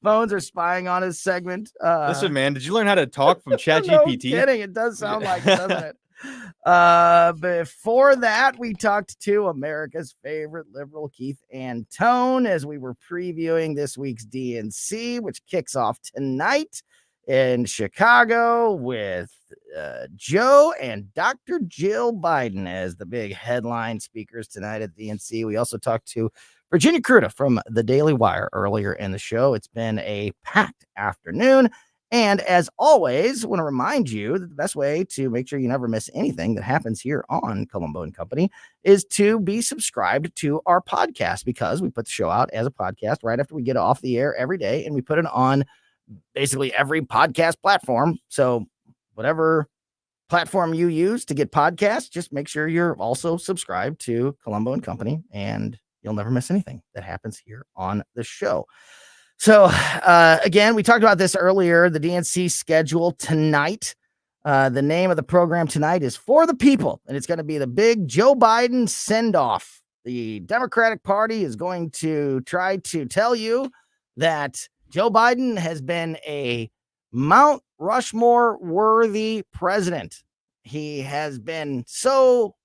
S9: Phones are spying on his segment.
S2: Listen, man, did you learn how to talk from ChatGPT?
S9: No kidding. It does sound like it, doesn't it? Before that, we talked to America's favorite liberal, Keith Antone, as we were previewing this week's DNC, which kicks off tonight in Chicago with Joe and Dr. Jill Biden as the big headline speakers tonight at DNC. We also talked to Virginia Kruta from the Daily Wire earlier in the show. It's been a packed afternoon. And as always, I want to remind you that the best way to make sure you never miss anything that happens here on Colombo and Company is to be subscribed to our podcast, because we put the show out as a podcast right after we get off the air every day, and we put it on basically every podcast platform. So whatever platform you use to get podcasts, just make sure you're also subscribed to Colombo and Company, and you'll never miss anything that happens here on the show. So, again, we talked about this earlier, the DNC schedule tonight. The name of the program tonight is For the People, and it's going to be the big Joe Biden send-off. The Democratic Party is going to try to tell you that Joe Biden has been a Mount Rushmore-worthy president. He has been so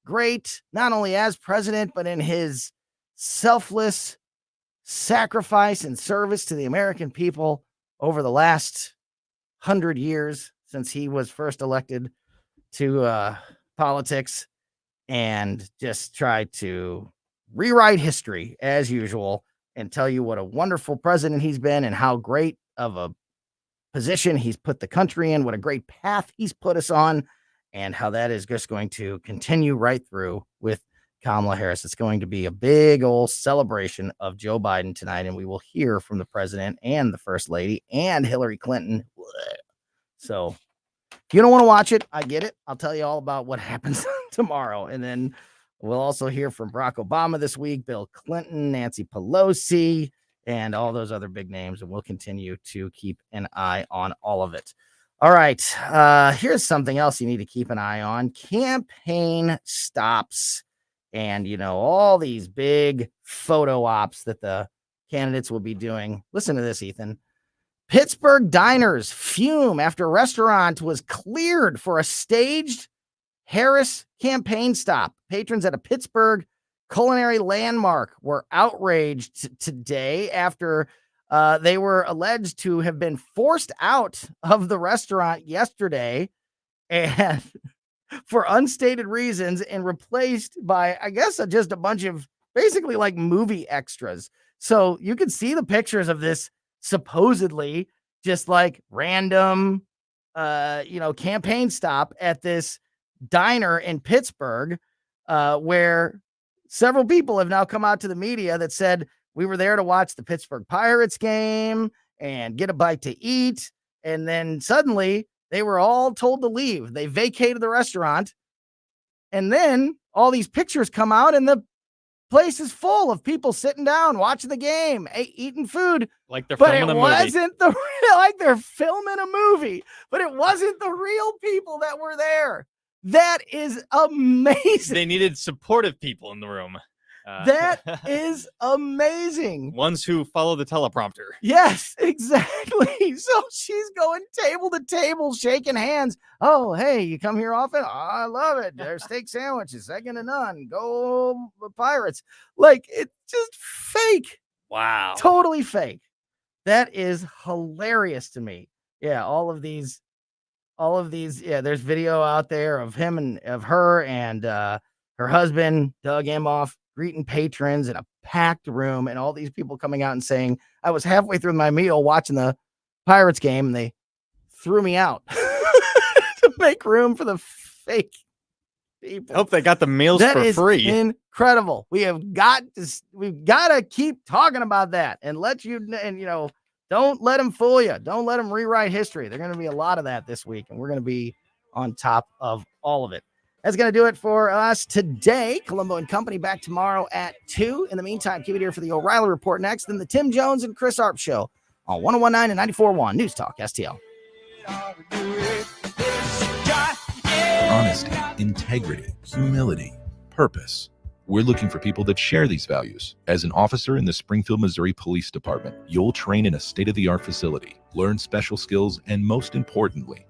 S9: great, not only as president, but in his selfless sacrifice and service to the American people over the last 100 years since he was first elected to politics, and just try to rewrite history as usual and tell you what a wonderful president he's been and how great of a position he's put the country in, what a great path he's put us on, and how that is just going to continue right through with Kamala Harris. It's going to be a big old celebration of Joe Biden tonight, and we will hear from the president and the first lady and Hillary Clinton. So if you don't want to watch it, I get it. I'll tell you all about what happens tomorrow. And then we'll also hear from Barack Obama this week, Bill Clinton, Nancy Pelosi, and all those other big names. And we'll continue to keep an eye on all of it. All right. Here's something else you need to keep an eye on. Campaign stops. And, you know, all these big photo ops that the candidates will be doing. Listen to this, Ethan. Pittsburgh diners fume after restaurant was cleared for a staged Harris campaign stop. Patrons at a Pittsburgh culinary landmark were outraged today after they were alleged to have been forced out of the restaurant yesterday and for unstated reasons, and replaced by, I guess, just a bunch of basically like movie extras. So you can see the pictures of this supposedly just like random, campaign stop at this diner in Pittsburgh, where several people have now come out to the media that said we were there to watch the Pittsburgh Pirates game and get a bite to eat. And then suddenly they were all told to leave. They vacated the restaurant. And then all these pictures come out and the place is full of people sitting down, watching the game, eating food.
S2: Like they're filming a movie.
S9: But it wasn't like they're filming a movie, but it wasn't the real people that were there. That is amazing.
S2: They needed supportive people in the room.
S9: That is amazing.
S2: Ones who follow the teleprompter.
S9: Yes, exactly. So she's going table to table, shaking hands. Oh, hey, you come here often? Oh, I love it. There's steak sandwiches, second to none. Go Pirates. Like, it's just fake.
S2: Wow.
S9: Totally fake. That is hilarious to me. Yeah, all of these, yeah, there's video out there of him and of her and her husband, Doug Emhoff, greeting patrons in a packed room, and all these people coming out and saying, I was halfway through my meal watching the Pirates game, and they threw me out to make room for the fake people.
S2: Hope they got the meals
S9: That
S2: for
S9: is
S2: free.
S9: Incredible. We've got to keep talking about that and don't let them fool you. Don't let them rewrite history. There's going to be a lot of that this week, and we're going to be on top of all of it. That's going to do it for us today. Colombo and Company back tomorrow at 2. In the meantime, keep it here for the O'Reilly Report next, then the Tim Jones and Chris Arp Show on 101.9 and 94.1 News Talk STL.
S7: Honesty, integrity, humility, purpose. We're looking for people that share these values. As an officer in the Springfield, Missouri Police Department, you'll train in a state-of-the-art facility, learn special skills, and most importantly,